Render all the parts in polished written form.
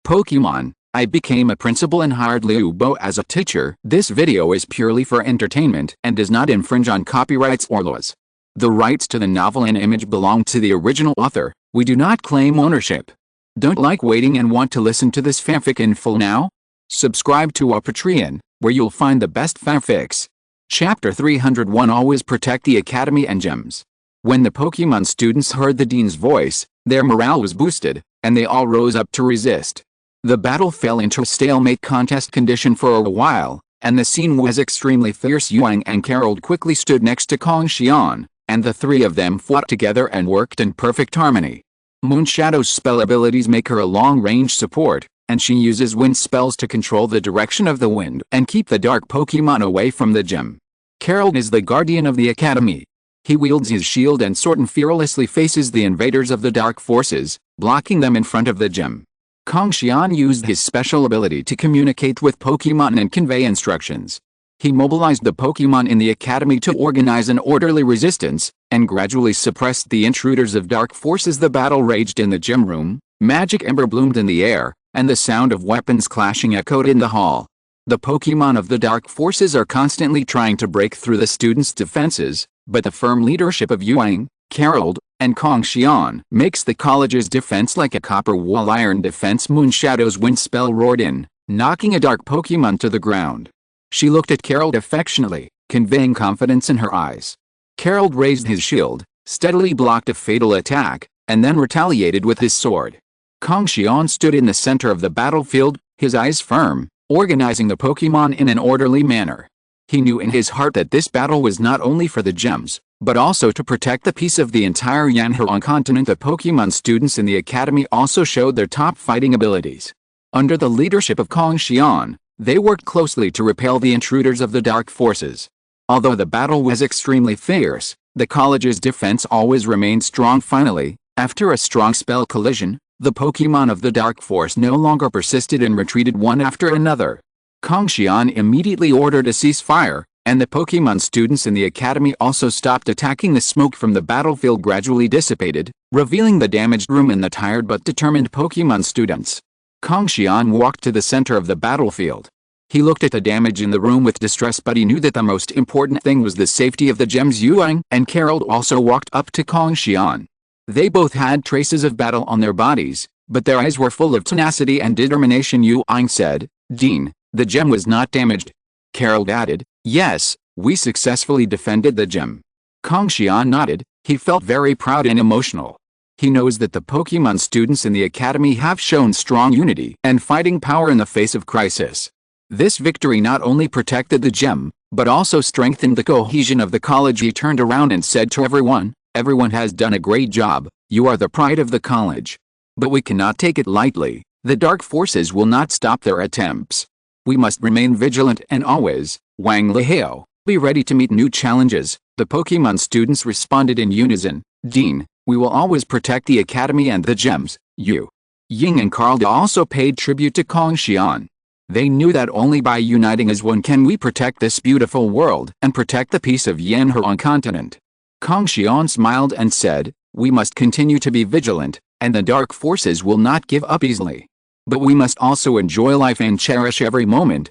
Pokémon, I became a principal and hired Liu Bo as a teacher. This video is purely for entertainment and does not infringe on copyrights or laws. The rights to the novel and image belong to the original author. We do not claim ownership. Don't like waiting and want to listen to this fanfic in full now? Subscribe to our Patreon, where you'll find the best fanfics. Chapter 301 Always protect the Academy and Gems. When the Pokémon students heard the Dean's voice, their morale was boosted, and they all rose up to resist. The battle fell into a stalemate contest condition for a while, and the scene was extremely fierce. Yuang and Carol quickly stood next to Kong Xian, and the three of them fought together and worked in perfect harmony. Moonshadow's spell abilities make her a long-range support, and she uses wind spells to control the direction of the wind and keep the dark Pokémon away from the gym. Carol is the guardian of the Academy. He wields his shield and sword and fearlessly faces the invaders of the dark forces, blocking them in front of the gym. Kong Xian used his special ability to communicate with Pokémon and convey instructions. He mobilized the Pokémon in the Academy to organize an orderly resistance, and gradually suppressed the intruders of dark forces. The battle raged in the gym room, magic ember bloomed in the air, and the sound of weapons clashing echoed in the hall. The Pokémon of the dark forces are constantly trying to break through the students' defenses, but the firm leadership of Yuang, Carol, and Kong Xian makes the college's defense like a copper wall iron defense. Moonshadow's wind spell roared in, knocking a dark Pokémon to the ground. She looked at Carol affectionately, conveying confidence in her eyes. Carol raised his shield, steadily blocked a fatal attack, and then retaliated with his sword. Kong Xian stood in the center of the battlefield, his eyes firm, organizing the Pokémon in an orderly manner. He knew in his heart that this battle was not only for the gems, but also to protect the peace of the entire Yanhuan continent. The Pokémon students in the Academy also showed their top fighting abilities. Under the leadership of Kong Xian, they worked closely to repel the intruders of the dark forces. Although the battle was extremely fierce, the college's defense always remained strong. Finally, after a strong spell collision, the Pokémon of the dark force no longer persisted and retreated one after another. Kong Xian immediately ordered a ceasefire, and the Pokémon students in the Academy also stopped attacking. The smoke from the battlefield gradually dissipated, revealing the damaged room and the tired but determined Pokémon students. Kong Xian walked to the center of the battlefield. He looked at the damage in the room with distress, but he knew that the most important thing was the safety of the gems. Yuang and Carol also walked up to Kong Xian. They both had traces of battle on their bodies, but their eyes were full of tenacity and determination. Yuang said, "Dean, the gem was not damaged." Carol added, "Yes, we successfully defended the gem." Kong Xian nodded. He felt very proud and emotional. He knows that the Pokémon students in the Academy have shown strong unity and fighting power in the face of crisis. This victory not only protected the gem, but also strengthened the cohesion of the college. He turned around and said to everyone, "Everyone has done a great job. You are the pride of the college. But we cannot take it lightly. The dark forces will not stop their attempts. We must remain vigilant and always, Wang Lihao, be ready to meet new challenges." The Pokémon students responded in unison, "Dean, we will always protect the Academy and the gems." Yu Ying and Carl also paid tribute to Kong Xian. They knew that only by uniting as one can we protect this beautiful world and protect the peace of Yanhuan continent. Kong Xian smiled and said, "We must continue to be vigilant, and the dark forces will not give up easily. But we must also enjoy life and cherish every moment."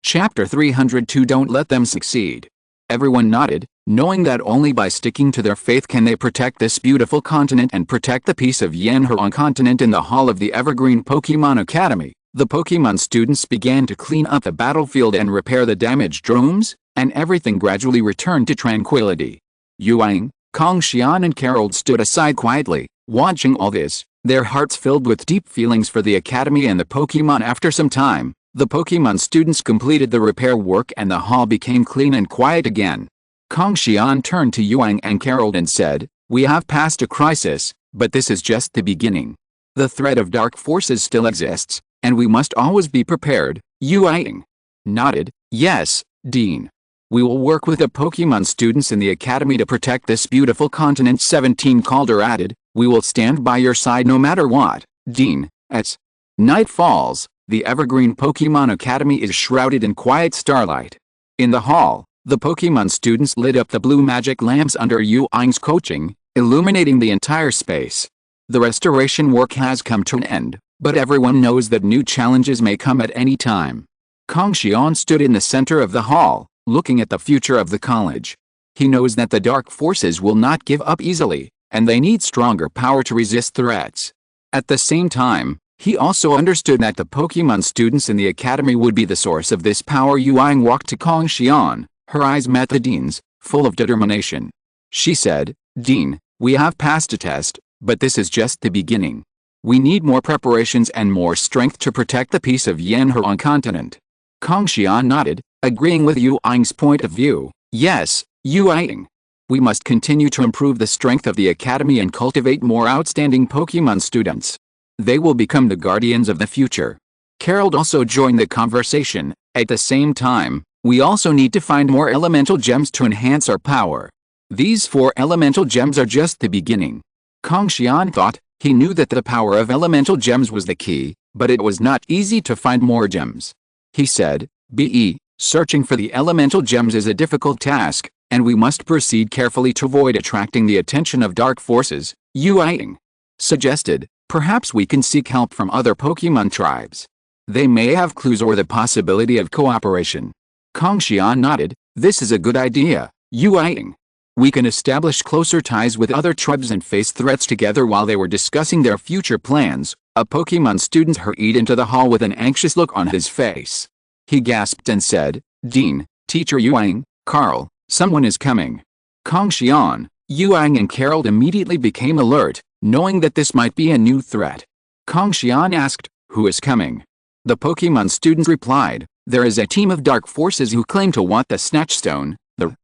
Chapter 302 Don't let them succeed. Everyone nodded, knowing that only by sticking to their faith can they protect this beautiful continent and protect the peace of Yanhuan continent. In the hall of the Evergreen Pokémon Academy, the Pokémon students began to clean up the battlefield and repair the damaged rooms, and everything gradually returned to tranquility. Yuang, Kong Xian and Carol stood aside quietly, watching all this, their hearts filled with deep feelings for the Academy and the Pokémon. After some time, the Pokémon students completed the repair work and the hall became clean and quiet again. Kong Xian turned to Yuang and Carol and said, "We have passed a crisis, but this is just the beginning. The threat of dark forces still exists, and we must always be prepared." Yuang nodded, "Yes, Dean. We will work with the Pokémon students in the Academy to protect this beautiful continent." 17 Calder added, "We will stand by your side no matter what, Dean." As night falls, the Evergreen Pokémon Academy is shrouded in quiet starlight. In the hall, the Pokémon students lit up the blue magic lamps under Yuang's coaching, illuminating the entire space. The restoration work has come to an end, But everyone knows that new challenges may come at any time. Kong Xian stood in the center of the hall, looking at the future of the college. He knows that the dark forces will not give up easily, and they need stronger power to resist threats. At the same time, he also understood that the Pokémon students in the academy would be the source of this power. Yuang walked to Kong Xian, her eyes met the dean's, full of determination. She said, "Dean, we have passed a test, but this is just the beginning. We need more preparations and more strength to protect the peace of Yanhuang continent." Kong Xian nodded, agreeing with Yuang's point of view. "Yes, Yuang. We must continue to improve the strength of the academy and cultivate more outstanding Pokémon students. They will become the guardians of the future." Carol also joined the conversation. "At the same time, we also need to find more elemental gems to enhance our power. These 4 elemental gems are just the beginning." Kong Xian thought. He knew that the power of elemental gems was the key, but it was not easy to find more gems. He said, "Searching for the elemental gems is a difficult task, and we must proceed carefully to avoid attracting the attention of dark forces." Yuang suggested, "Perhaps we can seek help from other Pokémon tribes. They may have clues or the possibility of cooperation." Kong Xian nodded. "This is a good idea, Yuang. We can establish closer ties with other tribes and face threats together." While they were discussing their future plans, a Pokémon student hurried into the hall with an anxious look on his face. He gasped and said, "Dean, Teacher Yuang, Carl, someone is coming." Kong Xian, Yuang and Carol immediately became alert, knowing that this might be a new threat. Kong Xian asked, "Who is coming?" The Pokémon student replied, "There is a team of dark forces who claim to want the Snatch Stone." The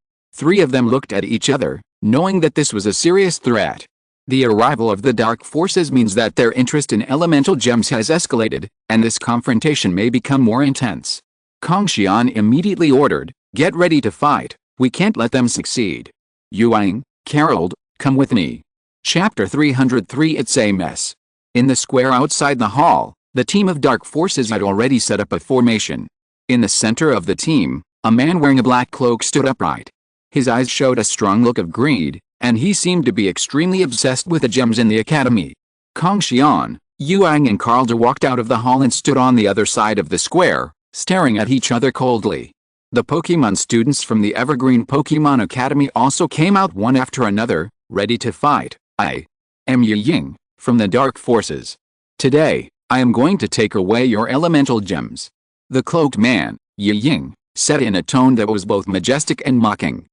3 of them looked at each other, knowing that this was a serious threat. The arrival of the dark forces means that their interest in elemental gems has escalated, and this confrontation may become more intense. Kong Xian immediately ordered, "Get ready to fight. We can't let them succeed. Yuang, Carol, come with me." Chapter 303. It's a mess. In the square outside the hall, the team of dark forces had already set up a formation. In the center of the team, a man wearing a black cloak stood upright. His eyes showed a strong look of greed, and he seemed to be extremely obsessed with the gems in the academy. Kong Xian, Yuang and Carl walked out of the hall and stood on the other side of the square, staring at each other coldly. The Pokémon students from the Evergreen Pokémon Academy also came out one after another, ready to fight. "I am Yi Ying, from the Dark Forces. Today, I am going to take away your elemental gems." The cloaked man, Yi Ying, said in a tone that was both majestic and mocking.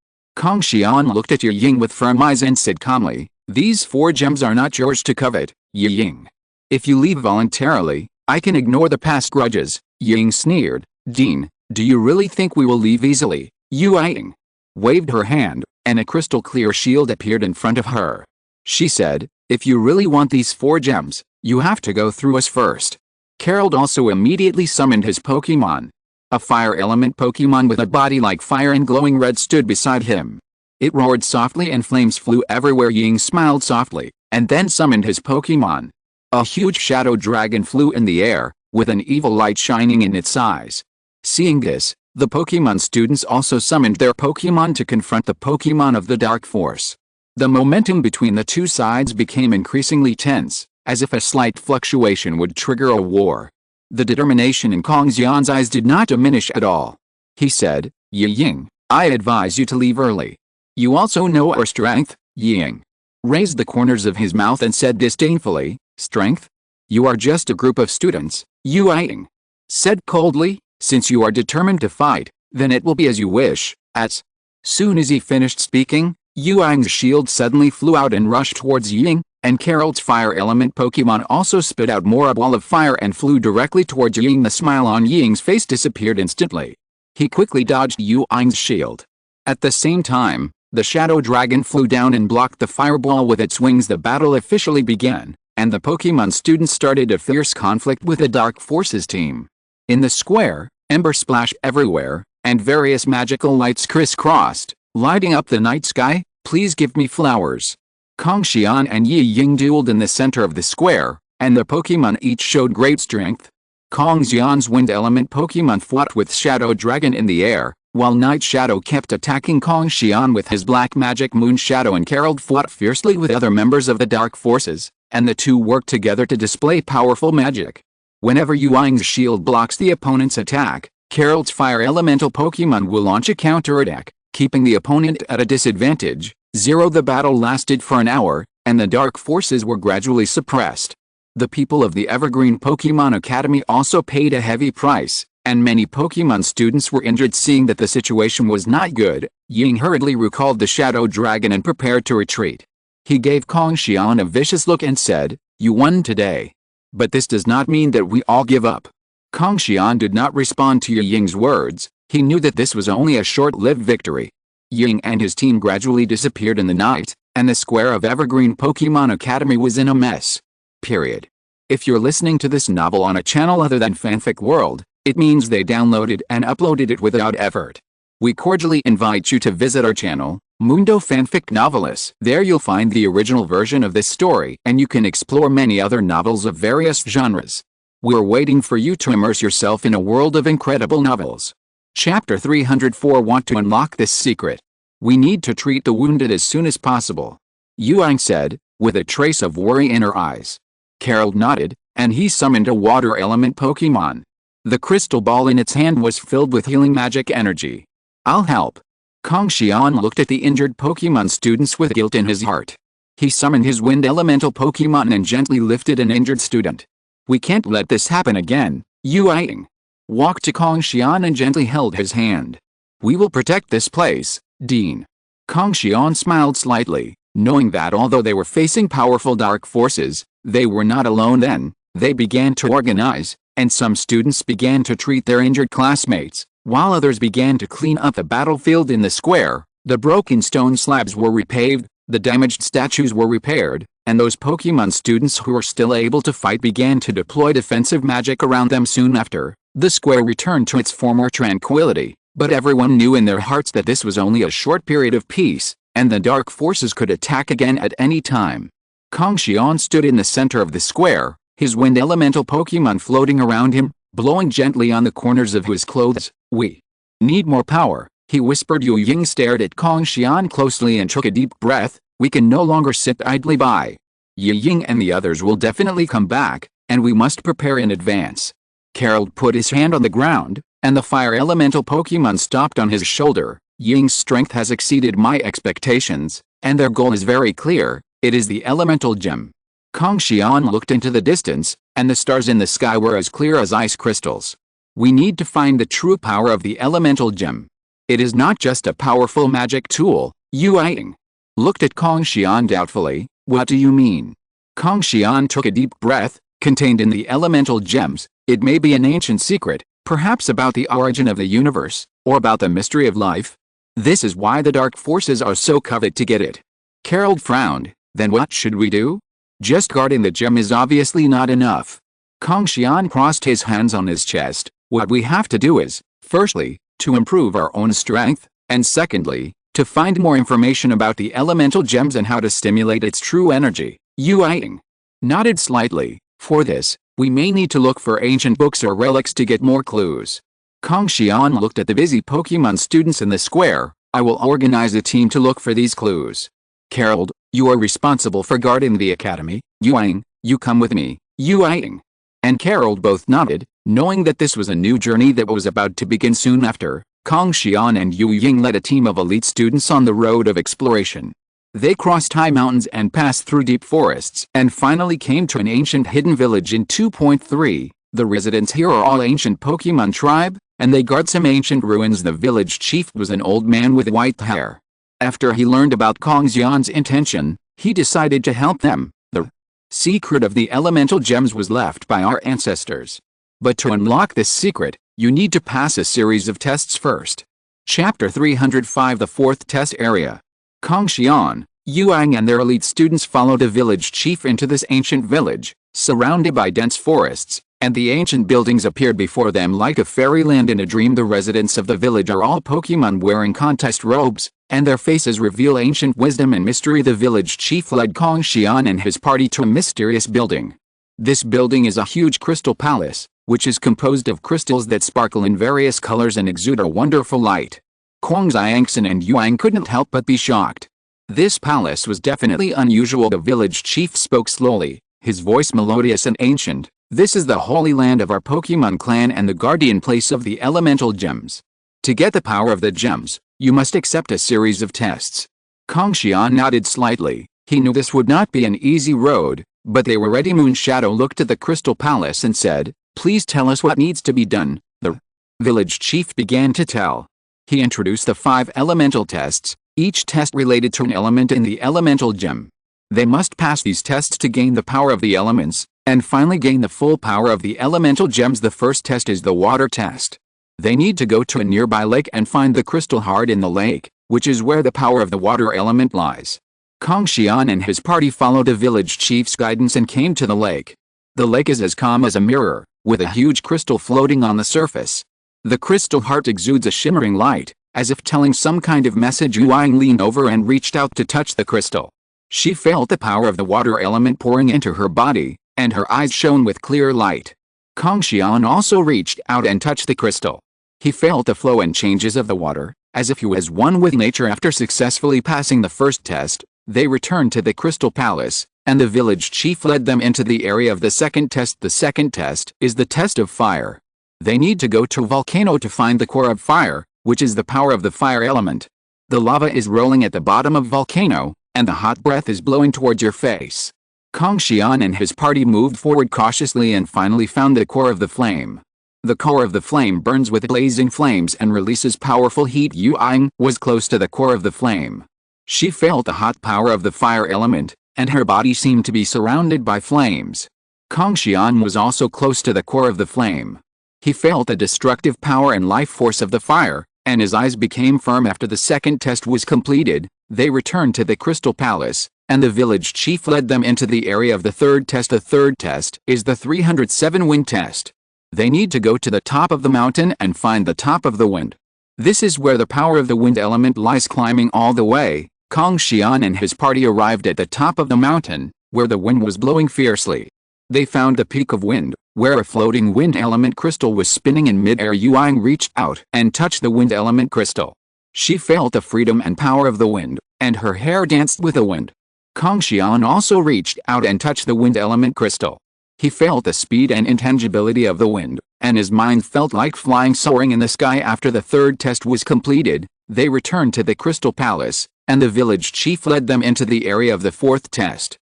Kong Xian looked at Yi Ying with firm eyes and said calmly, "These 4 gems are not yours to covet, Yi Ying. If you leave voluntarily, I can ignore the past grudges." Yi Ying sneered. "Dean, do you really think we will leave easily?" Yuang waved her hand, and a crystal-clear shield appeared in front of her. She said, "If you really want these 4 gems, you have to go through us first." Carol also immediately summoned his Pokémon. A fire element Pokémon with a body like fire and glowing red stood beside him. It roared softly and flames flew everywhere. Ying smiled softly, and then summoned his Pokémon. A huge shadow dragon flew in the air, with an evil light shining in its eyes. Seeing this, the Pokémon students also summoned their Pokémon to confront the Pokémon of the Dark Force. The momentum between the 2 sides became increasingly tense, as if a slight fluctuation would trigger a war. The determination in Kong Xian's eyes did not diminish at all. He said, "Yi Ying, I advise you to leave early. You also know our strength." Yi Ying raised the corners of his mouth and said disdainfully, "Strength? You are just a group of students." Yuang said coldly, "Since you are determined to fight, then it will be as you wish." As soon as he finished speaking, Yuang's shield suddenly flew out and rushed towards Ying, and Carol's fire element Pokémon also spit out more a ball of fire and flew directly towards Ying. The smile on Ying's face disappeared instantly. He quickly dodged Yuang's shield. At the same time, the shadow dragon flew down and blocked the fireball with its wings. The battle officially began, and the Pokémon students started a fierce conflict with the Dark Forces team. In the square, ember splashed everywhere, and various magical lights crisscrossed, lighting up the night sky. "Please give me flowers." Kong Xian and Yi Ying dueled in the center of the square, and the Pokémon each showed great strength. Kong Xian's wind element Pokémon fought with Shadow Dragon in the air, while Night Shadow kept attacking Kong Xian with his black magic Moon Shadow, and Carol fought fiercely with other members of the Dark Forces, and the 2 worked together to display powerful magic. Whenever Yuang's shield blocks the opponent's attack, Carol's fire elemental Pokemon will launch a counterattack, keeping the opponent at a disadvantage. The battle lasted for an hour, and the dark forces were gradually suppressed. The people of the Evergreen Pokemon Academy also paid a heavy price, and many Pokemon students were injured. Seeing that the situation was not good, Ying hurriedly recalled the Shadow Dragon and prepared to retreat. He gave Kong Xian a vicious look and said, "You won today. But this does not mean that we all give up." Kong Xian did not respond to Ying's words. He knew that this was only a short-lived victory. Ying and his team gradually disappeared in the night, and the square of Evergreen Pokemon Academy was in a mess. Period. If you're listening to this novel on a channel other than Fanfic World, it means they downloaded and uploaded it without effort. We cordially invite you to visit our channel, Mundo Fanfic Novelists. There you'll find the original version of this story, and you can explore many other novels of various genres. We're waiting for you to immerse yourself in a world of incredible novels. Chapter 304. Want to unlock this secret? We need to treat the wounded as soon as possible, Yuang said, with a trace of worry in her eyes. Carol nodded, and he summoned a water element Pokemon. The crystal ball in its hand was filled with healing magic energy. "I'll help." Kong Xian looked at the injured Pokemon students with guilt in his heart. He summoned his wind elemental Pokemon and gently lifted an injured student. "We can't let this happen again," Yuang walked to Kong Xian and gently held his hand. "We will protect this place, Dean." Kong Xian smiled slightly, knowing that although they were facing powerful dark forces, they were not alone. Then, they began to organize, and some students began to treat their injured classmates, while others began to clean up the battlefield in the square. The broken stone slabs were repaved, the damaged statues were repaired, and those Pokemon students who were still able to fight began to deploy defensive magic around them. Soon after, the square returned to its former tranquility, but everyone knew in their hearts that this was only a short period of peace, and the dark forces could attack again at any time. Kong Xian stood in the center of the square, his wind elemental Pokemon floating around him, blowing gently on the corners of his clothes. "We need more power," he whispered. Yu Ying stared at Kong Xian closely and took a deep breath. "We can no longer sit idly by. Yu Ying and the others will definitely come back, and we must prepare in advance." Carol put his hand on the ground, and the fire elemental Pokemon stopped on his shoulder. "Ying's strength has exceeded my expectations, and their goal is very clear. It is the elemental gem." Kong Xian looked into the distance, and the stars in the sky were as clear as ice crystals. "We need to find the true power of the elemental gem. It is not just a powerful magic tool." Yuang looked at Kong Xian doubtfully. "What do you mean?" Kong Xian took a deep breath. "Contained in the elemental gems, it may be an ancient secret, perhaps about the origin of the universe, or about the mystery of life. This is why the dark forces are so covet to get it." Carol frowned. "Then what should we do? Just guarding the gem is obviously not enough." Kong Xian crossed his hands on his chest. "What we have to do is, firstly, to improve our own strength, and secondly, to find more information about the elemental gems and how to stimulate its true energy." Yuang nodded slightly. "For this, we may need to look for ancient books or relics to get more clues." Kong Xian looked at the busy Pokemon students in the square. "I will organize a team to look for these clues. Carol, you are responsible for guarding the academy. Yuang, you come with me." Yuang and Carol both nodded, knowing that this was a new journey that was about to begin. Soon after, Kong Xian and Yu Ying led a team of elite students on the road of exploration. They crossed high mountains and passed through deep forests and finally came to an ancient hidden village in 2.3. The residents here are all ancient Pokemon tribe, and they guard some ancient ruins. The village chief was an old man with white hair. After he learned about Kong Xian's intention, he decided to help them. The secret of the elemental gems was left by our ancestors. But to unlock this secret, you need to pass a series of tests first. Chapter 305. The fourth test area. Kong Xian, Yuang and their elite students followed the village chief into this ancient village, surrounded by dense forests, and the ancient buildings appeared before them like a fairyland in a dream. The residents of the village are all Pokemon wearing contest robes, and their faces reveal ancient wisdom and mystery. The village chief led Kong Xian and his party to a mysterious building. This building is a huge crystal palace, which is composed of crystals that sparkle in various colors and exude a wonderful light. Kong Xian and Yuang couldn't help but be shocked. This palace was definitely unusual. The village chief spoke slowly, his voice melodious and ancient. This is the holy land of our Pokémon clan and the guardian place of the elemental gems. To get the power of the gems, you must accept a series of tests. Kong Xian nodded slightly. He knew this would not be an easy road, but they were ready. Moonshadow looked at the Crystal Palace and said, "Please tell us what needs to be done." The village chief began to tell. He introduced the 5 elemental tests, each test related to an element in the elemental gem. They must pass these tests to gain the power of the elements, and finally gain the full power of the elemental gems. The first test is the water test. They need to go to a nearby lake and find the crystal heart in the lake, which is where the power of the water element lies. Kong Xian and his party followed the village chief's guidance and came to the lake. The lake is as calm as a mirror, with a huge crystal floating on the surface. The crystal heart exudes a shimmering light, as if telling some kind of message. Yuang leaned over and reached out to touch the crystal. She felt the power of the water element pouring into her body, and her eyes shone with clear light. Kong Xian also reached out and touched the crystal. He felt the flow and changes of the water, as if he was one with nature. After successfully passing the first test, they returned to the Crystal Palace, and the village chief led them into the area of the second test. The second test is the test of fire. They need to go to a volcano to find the core of fire, which is the power of the fire element. The lava is rolling at the bottom of volcano, and the hot breath is blowing towards your face. Kong Xian and his party moved forward cautiously and finally found the core of the flame. The core of the flame burns with blazing flames and releases powerful heat. Yuang was close to the core of the flame. She felt the hot power of the fire element, and her body seemed to be surrounded by flames. Kong Xian was also close to the core of the flame. He felt the destructive power and life force of the fire, and his eyes became firm. After the second test was completed, they returned to the Crystal Palace, and the village chief led them into the area of the third test. The third test is the 307 wind test. They need to go to the top of the mountain and find the top of the wind. This is where the power of the wind element lies. Climbing all the way, Kong Xian and his party arrived at the top of the mountain, where the wind was blowing fiercely. They found the peak of wind, where a floating wind element crystal was spinning in mid-air. Yuang reached out and touched the wind element crystal. She felt the freedom and power of the wind, and her hair danced with the wind. Kong Xian also reached out and touched the wind element crystal. He felt the speed and intangibility of the wind, and his mind felt like flying, soaring in the sky. After the third test was completed, they returned to the Crystal Palace, and the village chief led them into the area of the fourth test.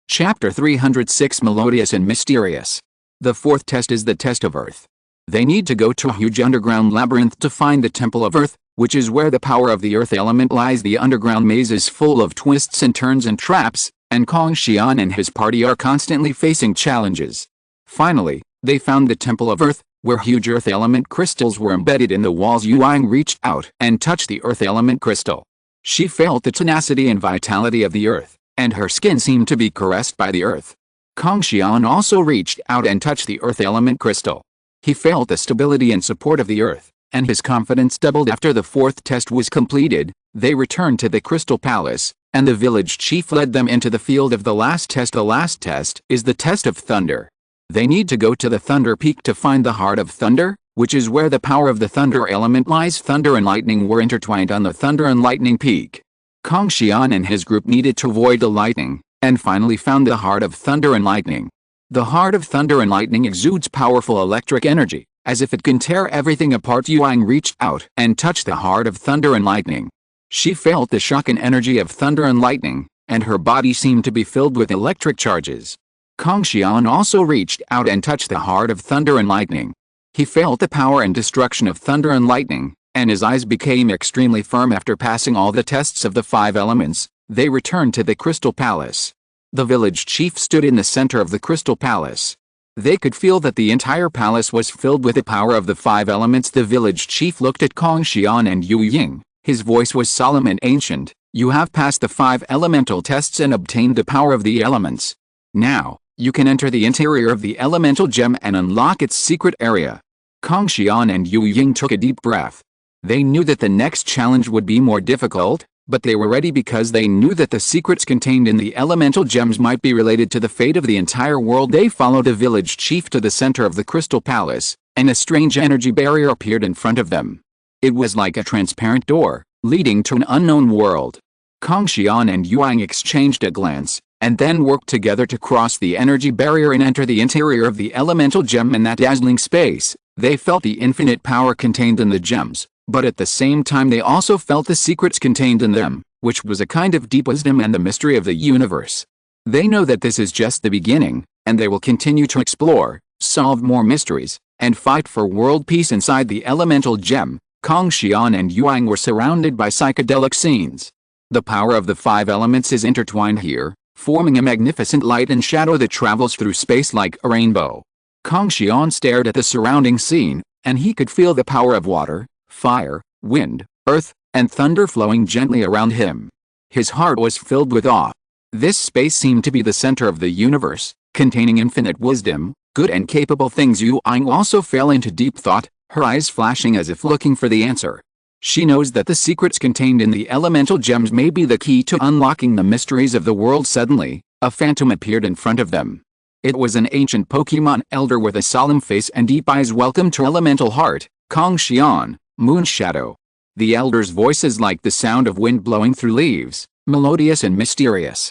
Chapter 306 Melodious and Mysterious. The fourth test is the test of Earth. They need to go to a huge underground labyrinth to find the Temple of Earth, which is where the power of the Earth element lies. The underground maze is full of twists and turns and traps, and Kong Xian and his party are constantly facing challenges. Finally, they found the Temple of Earth, where huge Earth element crystals were embedded in the walls. Yuang reached out and touched the Earth element crystal. She felt the tenacity and vitality of the Earth, and her skin seemed to be caressed by the Earth. Kong Xian also reached out and touched the Earth element crystal. He felt the stability and support of the Earth, and his confidence doubled. After the fourth test was completed, they returned to the Crystal Palace, and the village chief led them into the field of the last test. The last test is the test of thunder. They need to go to the Thunder Peak to find the Heart of Thunder, which is where the power of the thunder element lies. Thunder and lightning were intertwined on the Thunder and Lightning Peak. Kong Xian and his group needed to avoid the lightning, and finally found the Heart of Thunder and Lightning. The Heart of Thunder and Lightning exudes powerful electric energy, as if it can tear everything apart. Yuang reached out and touched the Heart of Thunder and Lightning. She felt the shock and energy of thunder and lightning, and her body seemed to be filled with electric charges. Kong Xian also reached out and touched the Heart of Thunder and Lightning. He felt the power and destruction of thunder and lightning, and his eyes became extremely firm. After passing all the tests of the 5 elements, they returned to the Crystal Palace. The village chief stood in the center of the Crystal Palace. They could feel that the entire palace was filled with the power of the 5 elements. The village chief looked at Kong Xian and Yu Ying. His voice was solemn and ancient. "You have passed the 5 elemental tests and obtained the power of the elements. Now, you can enter the interior of the elemental gem and unlock its secret area." Kong Xian and Yu Ying took a deep breath. They knew that the next challenge would be more difficult, but they were ready because they knew that the secrets contained in the elemental gems might be related to the fate of the entire world. They followed the village chief to the center of the Crystal Palace, and a strange energy barrier appeared in front of them. It was like a transparent door, leading to an unknown world. Kong Xian and Yuang exchanged a glance, and then work together to cross the energy barrier and enter the interior of the elemental gem. In that dazzling space, they felt the infinite power contained in the gems, but at the same time they also felt the secrets contained in them, which was a kind of deep wisdom and the mystery of the universe. They know that this is just the beginning, and they will continue to explore, solve more mysteries, and fight for world peace inside the elemental gem. Kong Xian and Yuang were surrounded by psychedelic scenes. The power of the 5 elements is intertwined here, forming a magnificent light and shadow that travels through space like a rainbow. Kong Xian stared at the surrounding scene, and he could feel the power of water, fire, wind, earth, and thunder flowing gently around him. His heart was filled with awe. This space seemed to be the center of the universe, containing infinite wisdom, good and capable things. Yuang also fell into deep thought, her eyes flashing as if looking for the answer. She knows that the secrets contained in the elemental gems may be the key to unlocking the mysteries of the world. Suddenly, a phantom appeared in front of them. It was an ancient Pokémon elder with a solemn face and deep eyes. Welcome to Elemental Heart, Kong Xian, Moon Shadow. The elder's voice is like the sound of wind blowing through leaves, melodious and mysterious.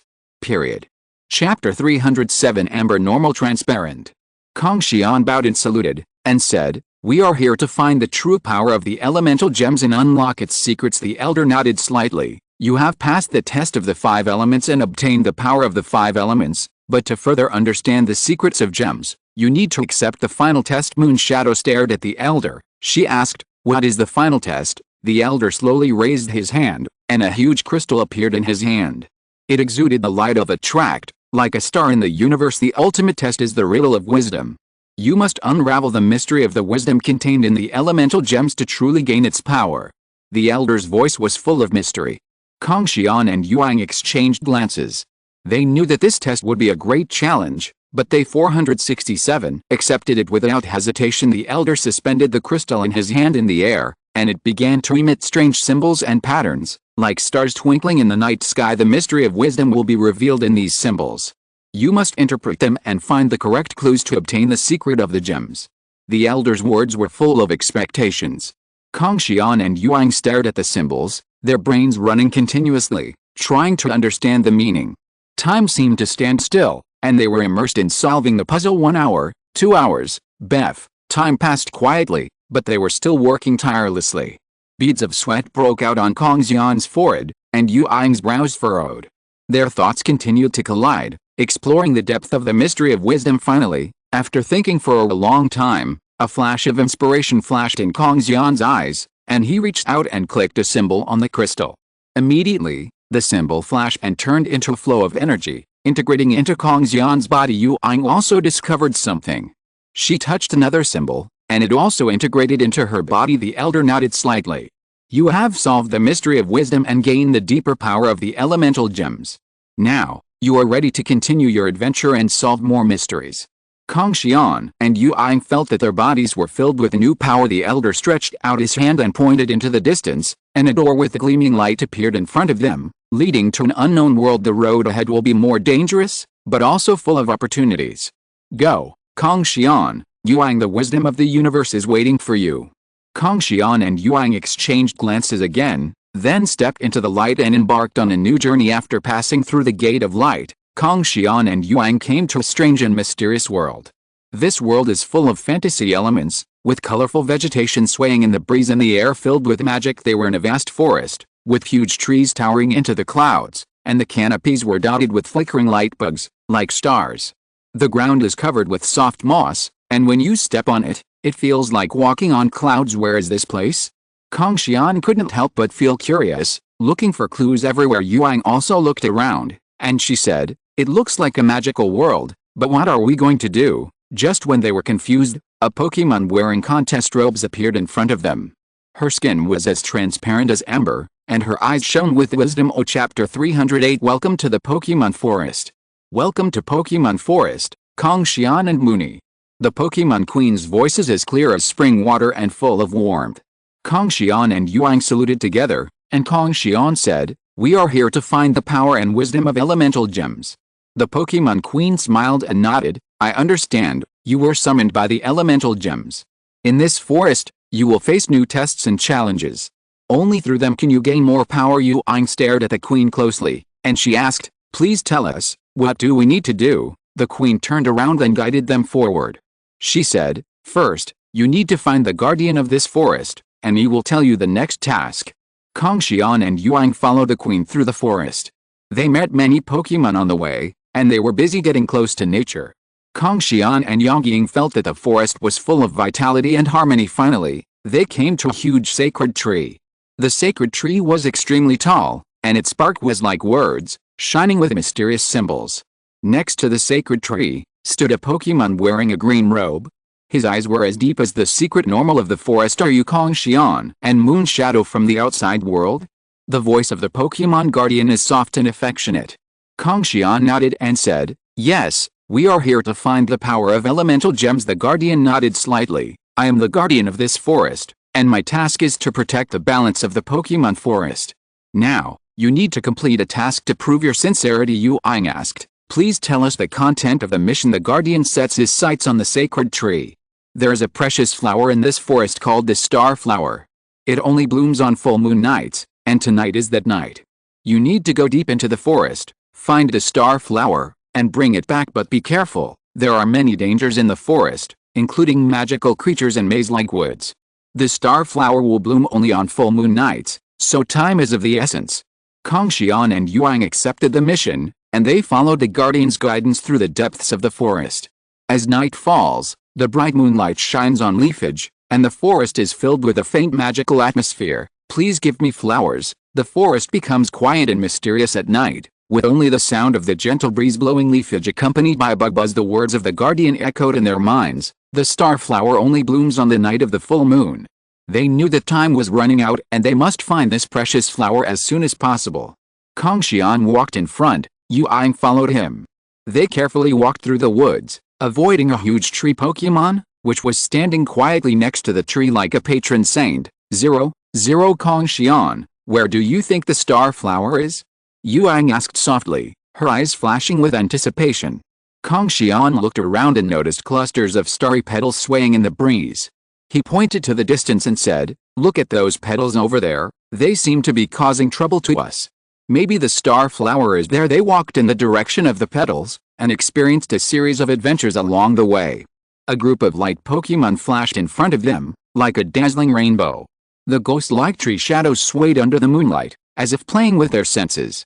Chapter 307 Amber Normal Transparent. Kong Xian bowed and saluted, and said, "We are here to find the true power of the elemental gems and unlock its secrets." The elder nodded slightly. "You have passed the test of the 5 elements and obtained the power of the 5 elements, but to further understand the secrets of gems, you need to accept the final test." Moon Shadow stared at the elder. She asked, "What is the final test?" The elder slowly raised his hand, and a huge crystal appeared in his hand. It exuded the light of a tract, like a star in the universe. "The ultimate test is the riddle of wisdom. You must unravel the mystery of the wisdom contained in the elemental gems to truly gain its power." The elder's voice was full of mystery. Kong Xian and Yuang exchanged glances. They knew that this test would be a great challenge, but they 467 accepted it without hesitation. The elder suspended the crystal in his hand in the air, and it began to emit strange symbols and patterns, like stars twinkling in the night sky. "The mystery of wisdom will be revealed in these symbols. You must interpret them and find the correct clues to obtain the secret of the gems." The elder's words were full of expectations. Kong Xian and Yuang stared at the symbols, their brains running continuously, trying to understand the meaning. Time seemed to stand still, and they were immersed in solving the puzzle. 1 hour, 2 hours, Beth. Time passed quietly, but they were still working tirelessly. Beads of sweat broke out on Kong Xian's forehead, and Yuang's brows furrowed. Their thoughts continued to collide, exploring the depth of the mystery of wisdom. Finally, after thinking for a long time, a flash of inspiration flashed in Kong Xian's eyes, and he reached out and clicked a symbol on the crystal. Immediately, the symbol flashed and turned into a flow of energy, integrating into Kong Xian's body. Yuang also discovered something. She touched another symbol, and it also integrated into her body. The elder nodded slightly. "You have solved the mystery of wisdom and gained the deeper power of the elemental gems. Now, you are ready to continue your adventure and solve more mysteries." Kong Xian and Yuang felt that their bodies were filled with new power. The elder stretched out his hand and pointed into the distance, and a door with a gleaming light appeared in front of them, leading to an unknown world. "The road ahead will be more dangerous, but also full of opportunities. Go, Kong Xian, Yuang. The wisdom of the universe is waiting for you." Kong Xian and Yuang exchanged glances again, then stepped into the light and embarked on a new journey. After passing through the gate of light, Kong Xian and Yuang came to a strange and mysterious world. This world is full of fantasy elements, with colorful vegetation swaying in the breeze and the air filled with magic. They were in a vast forest, with huge trees towering into the clouds, and the canopies were dotted with flickering light bugs, like stars. The ground is covered with soft moss, and when you step on it, it feels like walking on clouds. "Where is this place?" Kong Xian couldn't help but feel curious, looking for clues everywhere. Yuang also looked around, and she said, "It looks like a magical world, but what are we going to do?" Just when they were confused, a Pokémon wearing contest robes appeared in front of them. Her skin was as transparent as amber, and her eyes shone with wisdom. Chapter 308 Welcome to the Pokémon Forest. Welcome to Pokémon Forest, Kong Xian and Mooney. The Pokémon Queen's voice is as clear as spring water and full of warmth. Kong Xian and Yuang saluted together, and Kong Xian said, "We are here to find the power and wisdom of elemental gems." The Pokémon Queen smiled and nodded. "I understand, you were summoned by the elemental gems. In this forest, you will face new tests and challenges. Only through them can you gain more power." Yuang stared at the Queen closely, and she asked, "Please tell us, What do we need to do? The queen turned around and guided them forward. She said, first, you need to find the guardian of this forest, and he will tell you the next task. Kong Xian and Yuang followed the queen through the forest. They met many Pokemon on the way, and they were busy getting close to nature. Kong Xian and Yang Ying felt that the forest was full of vitality and harmony. Finally, they came to a huge sacred tree. The sacred tree was extremely tall, and its bark was like words, shining with mysterious symbols. Next to the sacred tree, stood a Pokemon wearing a green robe. His eyes were as deep as the secret normal of the forest. Are you Kong Xian and Moon Shadow from the outside world? The voice of the Pokemon guardian is soft and affectionate. Kong Xian nodded and said, yes, we are here to find the power of elemental gems. The guardian nodded slightly. I am the guardian of this forest, and my task is to protect the balance of the Pokemon forest. Now, you need to complete a task to prove your sincerity. Yuang asked, please tell us the content of the mission. The guardian sets his sights on the sacred tree. There is a precious flower in this forest called the star flower. It only blooms on full moon nights, and tonight is that night. You need to go deep into the forest, find the star flower, and bring it back. But be careful, there are many dangers in the forest, including magical creatures and maze-like woods. The star flower will bloom only on full moon nights, so time is of the essence. Kong Xian and Yuang accepted the mission, and they followed the guardian's guidance through the depths of the forest. As night falls, the bright moonlight shines on leafage, and the forest is filled with a faint magical atmosphere. Please give me flowers. The forest becomes quiet and mysterious at night, with only the sound of the gentle breeze blowing leafage accompanied by a bug buzz. The words of the guardian echoed in their minds. The star flower only blooms on the night of the full moon. They knew that time was running out and they must find this precious flower as soon as possible. Kong Xian walked in front, Yuang followed him. They carefully walked through the woods, avoiding a huge tree Pokemon, which was standing quietly next to the tree like a patron saint. 0, Kong Xian, where do you think the star flower is? Yuang asked softly, her eyes flashing with anticipation. Kong Xian looked around and noticed clusters of starry petals swaying in the breeze. He pointed to the distance and said, look at those petals over there, they seem to be causing trouble to us. Maybe the star flower is there. They walked in the direction of the petals, and experienced a series of adventures along the way. A group of light Pokemon flashed in front of them, like a dazzling rainbow. The ghost-like tree shadows swayed under the moonlight, as if playing with their senses.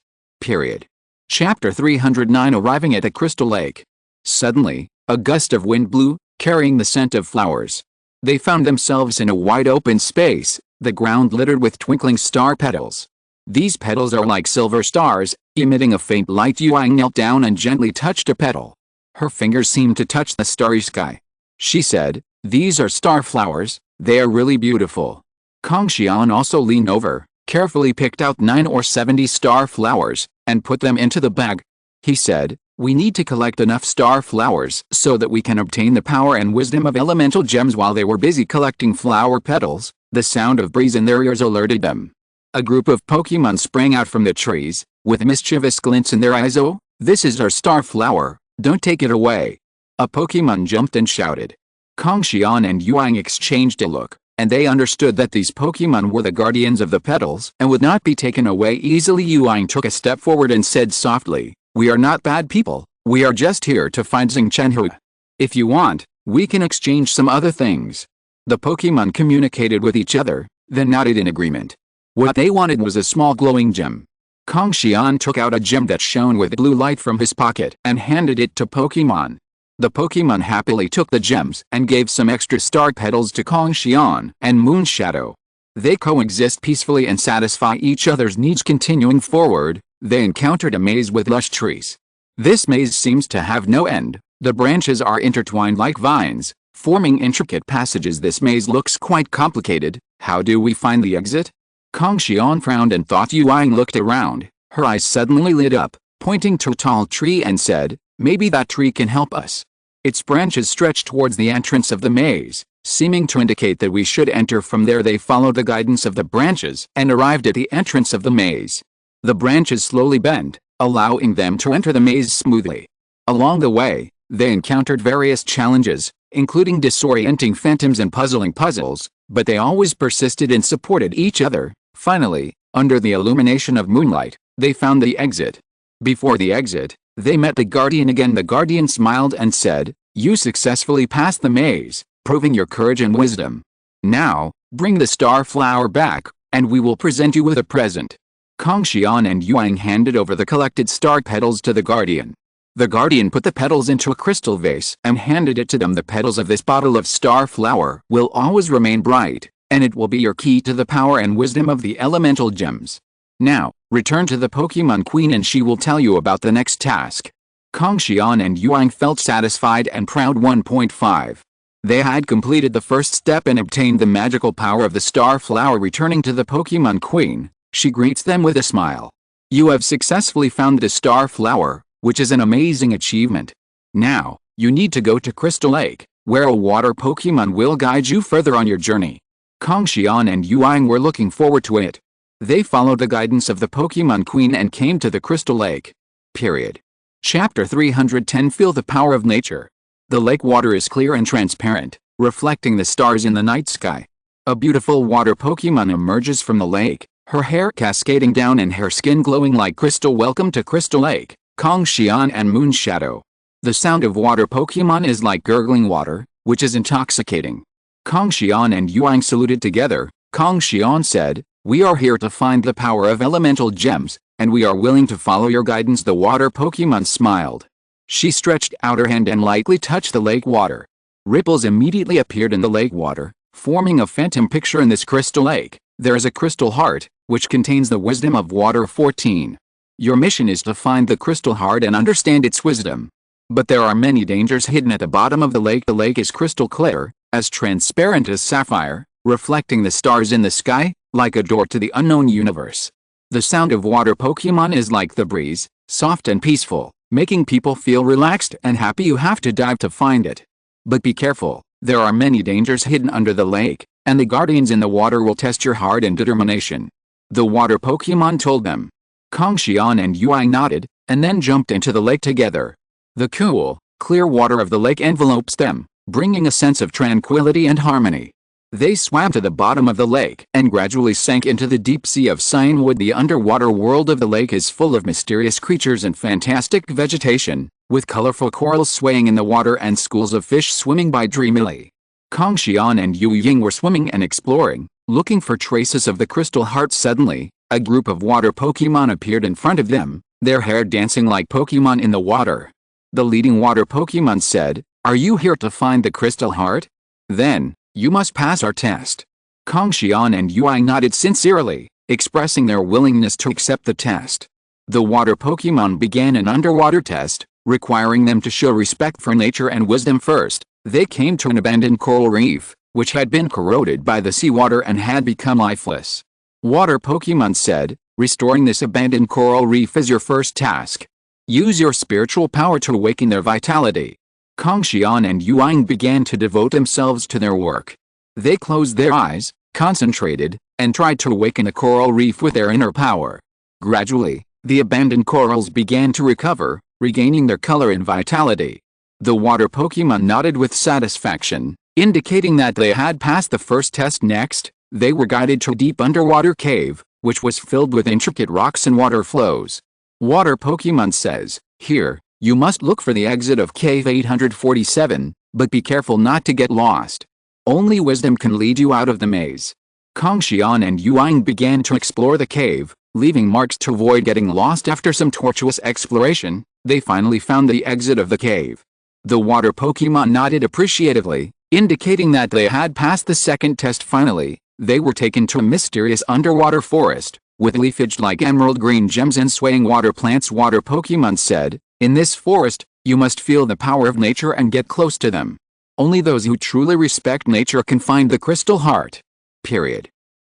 Chapter 309. Arriving at a crystal lake. Suddenly, a gust of wind blew, carrying the scent of flowers. They found themselves in a wide open space, the ground littered with twinkling star petals. These petals are like silver stars, emitting a faint light. Yuang knelt down and gently touched a petal. Her fingers seemed to touch the starry sky. She said, these are star flowers, they are really beautiful. Kong Xian also leaned over, carefully picked out 9 or 70 star flowers, and put them into the bag. He said, we need to collect enough star flowers so that we can obtain the power and wisdom of elemental gems. While they were busy collecting flower petals, the sound of breeze in their ears alerted them. A group of Pokemon sprang out from the trees, with mischievous glints in their eyes. Oh, this is our star flower, don't take it away. A Pokemon jumped and shouted. Kong Xian and Yuang exchanged a look, and they understood that these Pokemon were the guardians of the petals and would not be taken away easily. Yuang took a step forward and said softly, we are not bad people, we are just here to find Xingchenhu. If you want, we can exchange some other things. The Pokemon communicated with each other, then nodded in agreement. What they wanted was a small glowing gem. Kong Xian took out a gem that shone with blue light from his pocket and handed it to Pokemon. The Pokemon happily took the gems and gave some extra star petals to Kong Xian and Moon Shadow. They coexist peacefully and satisfy each other's needs. Continuing forward, they encountered a maze with lush trees. This maze seems to have no end. The branches are intertwined like vines, forming intricate passages. This maze looks quite complicated. How do we find the exit? Kong Xian frowned and thought. Yuang looked around. Her eyes suddenly lit up, pointing to a tall tree and said, maybe that tree can help us. Its branches stretched towards the entrance of the maze, seeming to indicate that we should enter from there. They followed the guidance of the branches and arrived at the entrance of the maze. The branches slowly bent, allowing them to enter the maze smoothly. Along the way, they encountered various challenges, including disorienting phantoms and puzzling puzzles, but they always persisted and supported each other. Finally, under the illumination of moonlight, they found the exit. Before the exit, They met the Guardian again. The Guardian smiled and said, "You successfully passed the maze, proving your courage and wisdom. Now, bring the star flower back, and we will present you with a present." Kong Xian and Yuang handed over the collected star petals to the Guardian. The Guardian put the petals into a crystal vase and handed it to them. "The petals of this bottle of star flower will always remain bright, and it will be your key to the power and wisdom of the elemental gems. Now, return to the Pokemon Queen and she will tell you about the next task." Kong Xian and Yuang felt satisfied and proud. 1.5. They had completed the first step and obtained the magical power of the star flower. Returning to the Pokemon Queen, she greets them with a smile. "You have successfully found the star flower, which is an amazing achievement. Now, you need to go to Crystal Lake, where a water Pokemon will guide you further on your journey." Kong Xian and Yuang were looking forward to it. They followed the guidance of the Pokemon Queen and came to the Crystal Lake. Chapter 310. Feel the power of nature. The lake water is clear and transparent, reflecting the stars in the night sky. A beautiful water Pokemon emerges from the lake, her hair cascading down and her skin glowing like crystal. "Welcome to Crystal Lake, Kong Xian and Moon Shadow." The sound of water Pokemon is like gurgling water, which is intoxicating. Kong Xian and Yuang saluted together. Kong Xian said, "We are here to find the power of elemental gems, and we are willing to follow your guidance." The water Pokemon smiled. She stretched out her hand and lightly touched the lake water. Ripples immediately appeared in the lake water, forming a phantom picture. In this crystal lake, there is a crystal heart, which contains the wisdom of water. 14. Your mission is to find the crystal heart and understand its wisdom. But there are many dangers hidden at the bottom of the lake. The lake is crystal clear, as transparent as sapphire, reflecting the stars in the sky, like a door to the unknown universe. The sound of water Pokemon is like the breeze, soft and peaceful, making people feel relaxed and happy. You have to dive to find it. But be careful, there are many dangers hidden under the lake, and the guardians in the water will test your heart and determination. The water Pokemon told them. Kong Xian and Yuang nodded, and then jumped into the lake together. The cool, clear water of the lake envelopes them, bringing a sense of tranquility and harmony. They swam to the bottom of the lake and gradually sank into the deep sea of Cyanwood. The underwater world of the lake is full of mysterious creatures and fantastic vegetation, with colorful corals swaying in the water and schools of fish swimming by dreamily. Kong Xian and Yu Ying were swimming and exploring, looking for traces of the crystal heart. Suddenly, a group of water Pokemon appeared in front of them, their hair dancing like Pokemon in the water. The leading water Pokemon said, "Are you here to find the crystal heart? Then, you must pass our test." Kong Xian and Yuang nodded sincerely, expressing their willingness to accept the test. The water Pokemon began an underwater test, requiring them to show respect for nature and wisdom. First, they came to an abandoned coral reef, which had been corroded by the seawater and had become lifeless. Water Pokemon said, "Restoring this abandoned coral reef is your first task. Use your spiritual power to awaken their vitality." Kong Xian and Yuang began to devote themselves to their work. They closed their eyes, concentrated, and tried to awaken the coral reef with their inner power. Gradually, the abandoned corals began to recover, regaining their color and vitality. The water Pokemon nodded with satisfaction, indicating that they had passed the first test. Next, they were guided to a deep underwater cave, which was filled with intricate rocks and water flows. Water Pokemon says, "Here, you must look for the exit of Cave 847, but be careful not to get lost. Only wisdom can lead you out of the maze." Kong Xian and Yuang began to explore the cave, leaving marks to avoid getting lost. After some tortuous exploration, they finally found the exit of the cave. The water Pokemon nodded appreciatively, indicating that they had passed the second test. Finally, they were taken to a mysterious underwater forest, with leafage like emerald green gems and swaying water plants. Water Pokemon said, "In this forest, you must feel the power of nature and get close to them. Only those who truly respect nature can find the crystal heart."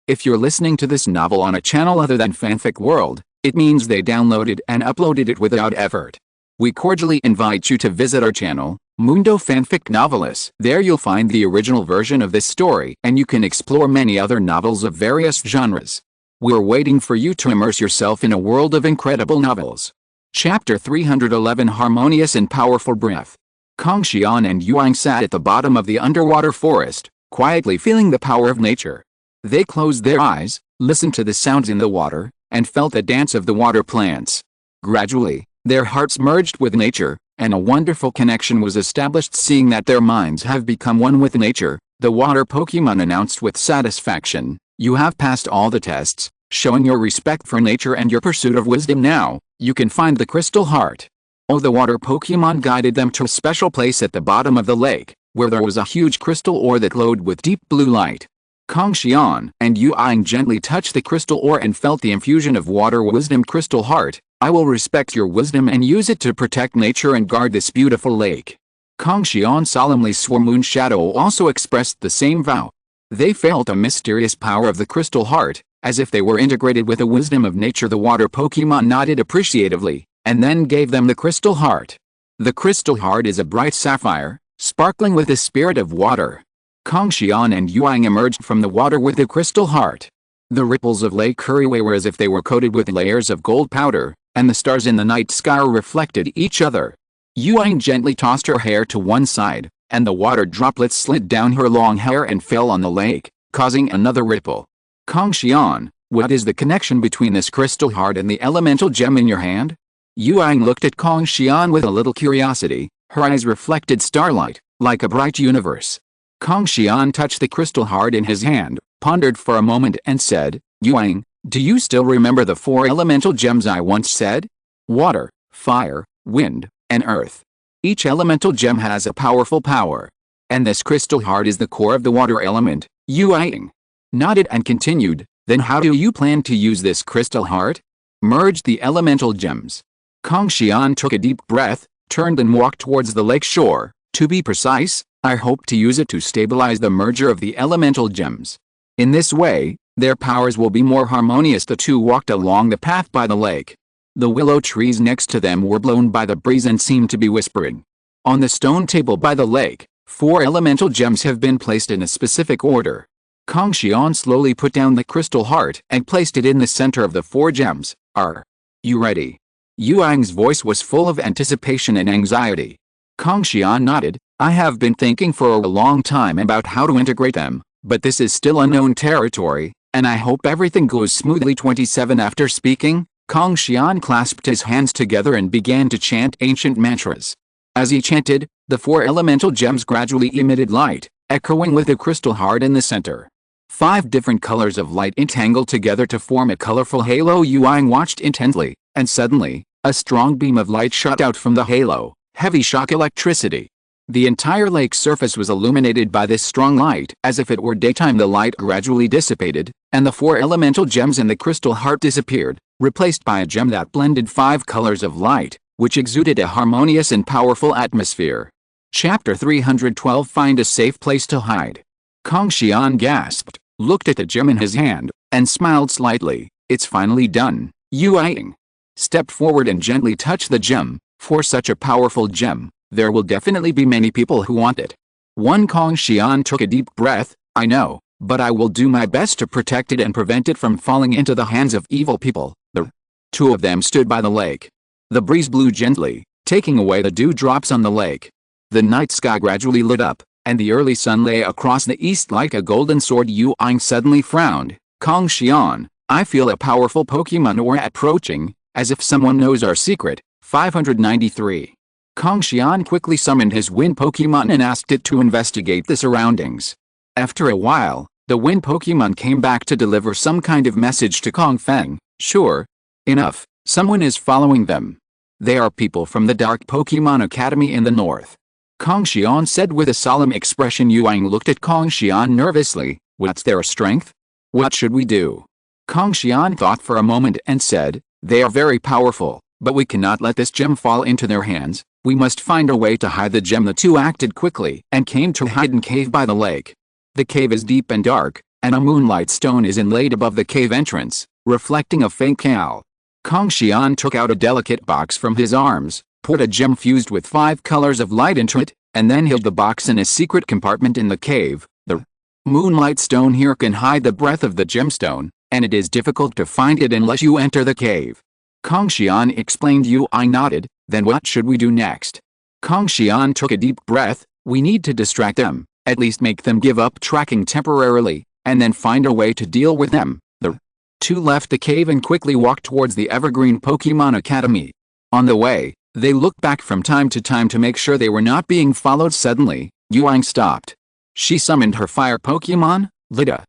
If you're listening to this novel on a channel other than Fanfic World, it means they downloaded and uploaded it without effort. We cordially invite you to visit our channel, Mundo Fanfic Novelist. There you'll find the original version of this story, and you can explore many other novels of various genres. We're waiting for you to immerse yourself in a world of incredible novels. Chapter 311. Harmonious and Powerful Breath. Kong Xian and Yuang sat at the bottom of the underwater forest, quietly feeling the power of nature. They closed their eyes, listened to the sounds in the water, and felt the dance of the water plants. Gradually, Their hearts merged with nature, and a wonderful connection was established. Seeing that their minds have become one with nature, the water Pokémon announced with satisfaction, "You have passed all the tests, showing your respect for nature and your pursuit of wisdom. Now, you can find the Crystal Heart." Oh, the water Pokémon guided them to a special place at the bottom of the lake, where there was a huge crystal ore that glowed with deep blue light. Kong Xian and Yuang gently touched the crystal ore and felt the infusion of water wisdom. Crystal Heart, I will respect your wisdom and use it to protect nature and guard this beautiful lake. Kong Xian solemnly swore. Moon Shadow also expressed the same vow. They felt a mysterious power of the Crystal Heart, as if they were integrated with the wisdom of nature. The water Pokémon nodded appreciatively, and then gave them the Crystal Heart. The Crystal Heart is a bright sapphire, sparkling with the spirit of water. Kong Xian and Yuang emerged from the water with the Crystal Heart. The ripples of Lake Kuriwei were as if they were coated with layers of gold powder, and the stars in the night sky reflected each other. Yuang gently tossed her hair to one side, and the water droplets slid down her long hair and fell on the lake, causing another ripple. Kong Xian, what is the connection between this Crystal Heart and the elemental gem in your hand? Yuang looked at Kong Xian with a little curiosity. Her eyes reflected starlight, like a bright universe. Kong Xian touched the Crystal Heart in his hand, pondered for a moment and said, "Yuang, do you still remember the 4 elemental gems I once said? Water, fire, wind, and earth. Each elemental gem has a powerful power. And this Crystal Heart is the core of the water element." Yuang nodded and continued, "Then how do you plan to use this Crystal Heart? Merge the elemental gems." Kong Xian took a deep breath, turned and walked towards the lake shore. "To be precise, I hope to use it to stabilize the merger of the elemental gems. In this way, their powers will be more harmonious." The two walked along the path by the lake. The willow trees next to them were blown by the breeze and seemed to be whispering. On the stone table by the lake, 4 elemental gems have been placed in a specific order. Kong Xian slowly put down the Crystal Heart and placed it in the center of the 4 gems. "Are you ready?" Yuang's voice was full of anticipation and anxiety. Kong Xian nodded. "I have been thinking for a long time about how to integrate them, but this is still unknown territory, and I hope everything goes smoothly." 27 After speaking, Kong Xian clasped his hands together and began to chant ancient mantras. As he chanted, the 4 elemental gems gradually emitted light, echoing with the Crystal Heart in the center. 5 different colors of light entangled together to form a colorful halo. Yuang watched intently, and suddenly, a strong beam of light shot out from the halo, heavy shock electricity. The entire lake surface was illuminated by this strong light. As if it were daytime, the light gradually dissipated, and the 4 elemental gems in the Crystal Heart disappeared, replaced by a gem that blended 5 colors of light, which exuded a harmonious and powerful atmosphere. Chapter 312 Find a Safe Place to Hide. Kong Xian gasped, looked at the gem in his hand, and smiled slightly. "It's finally done." Yuang stepped forward and gently touched the gem. "For such a powerful gem, there will definitely be many people who want it." Kong Xian took a deep breath. "I know, but I will do my best to protect it and prevent it from falling into the hands of evil people." The 2 of them stood by the lake. The breeze blew gently, taking away the dewdrops on the lake. The night sky gradually lit up, and the early sun lay across the east like a golden sword. Yuang suddenly frowned. "Kong Xian, I feel a powerful Pokémon aura approaching, as if someone knows our secret." 593. Kong Xian quickly summoned his wind Pokémon and asked it to investigate the surroundings. After a while, the wind Pokémon came back to deliver some kind of message to Kong Feng. "Sure enough, someone is following them. They are people from the Dark Pokémon Academy in the north," Kong Xian said with a solemn expression. Yuang looked at Kong Xian nervously. "What's their strength? What should we do?" Kong Xian thought for a moment and said, "They are very powerful, but we cannot let this gem fall into their hands. We must find a way to hide the gem." The 2 acted quickly and came to a hidden cave by the lake. The cave is deep and dark, and a moonlight stone is inlaid above the cave entrance, reflecting a faint owl. Kong Xian took out a delicate box from his arms, poured a gem fused with 5 colors of light into it, and then hid the box in a secret compartment in the cave. The moonlight stone here can hide the breath of the gemstone, and it is difficult to find it unless you enter the cave. Kong Xian explained. Yuang nodded. "Then what should we do next?" Kong Xian took a deep breath. "We need to distract them, at least make them give up tracking temporarily, and then find a way to deal with them." The 2 left the cave and quickly walked towards the Evergreen Pokémon Academy. On the way, they looked back from time to make sure they were not being followed. Suddenly, Yuang stopped. She summoned her fire Pokémon, lit a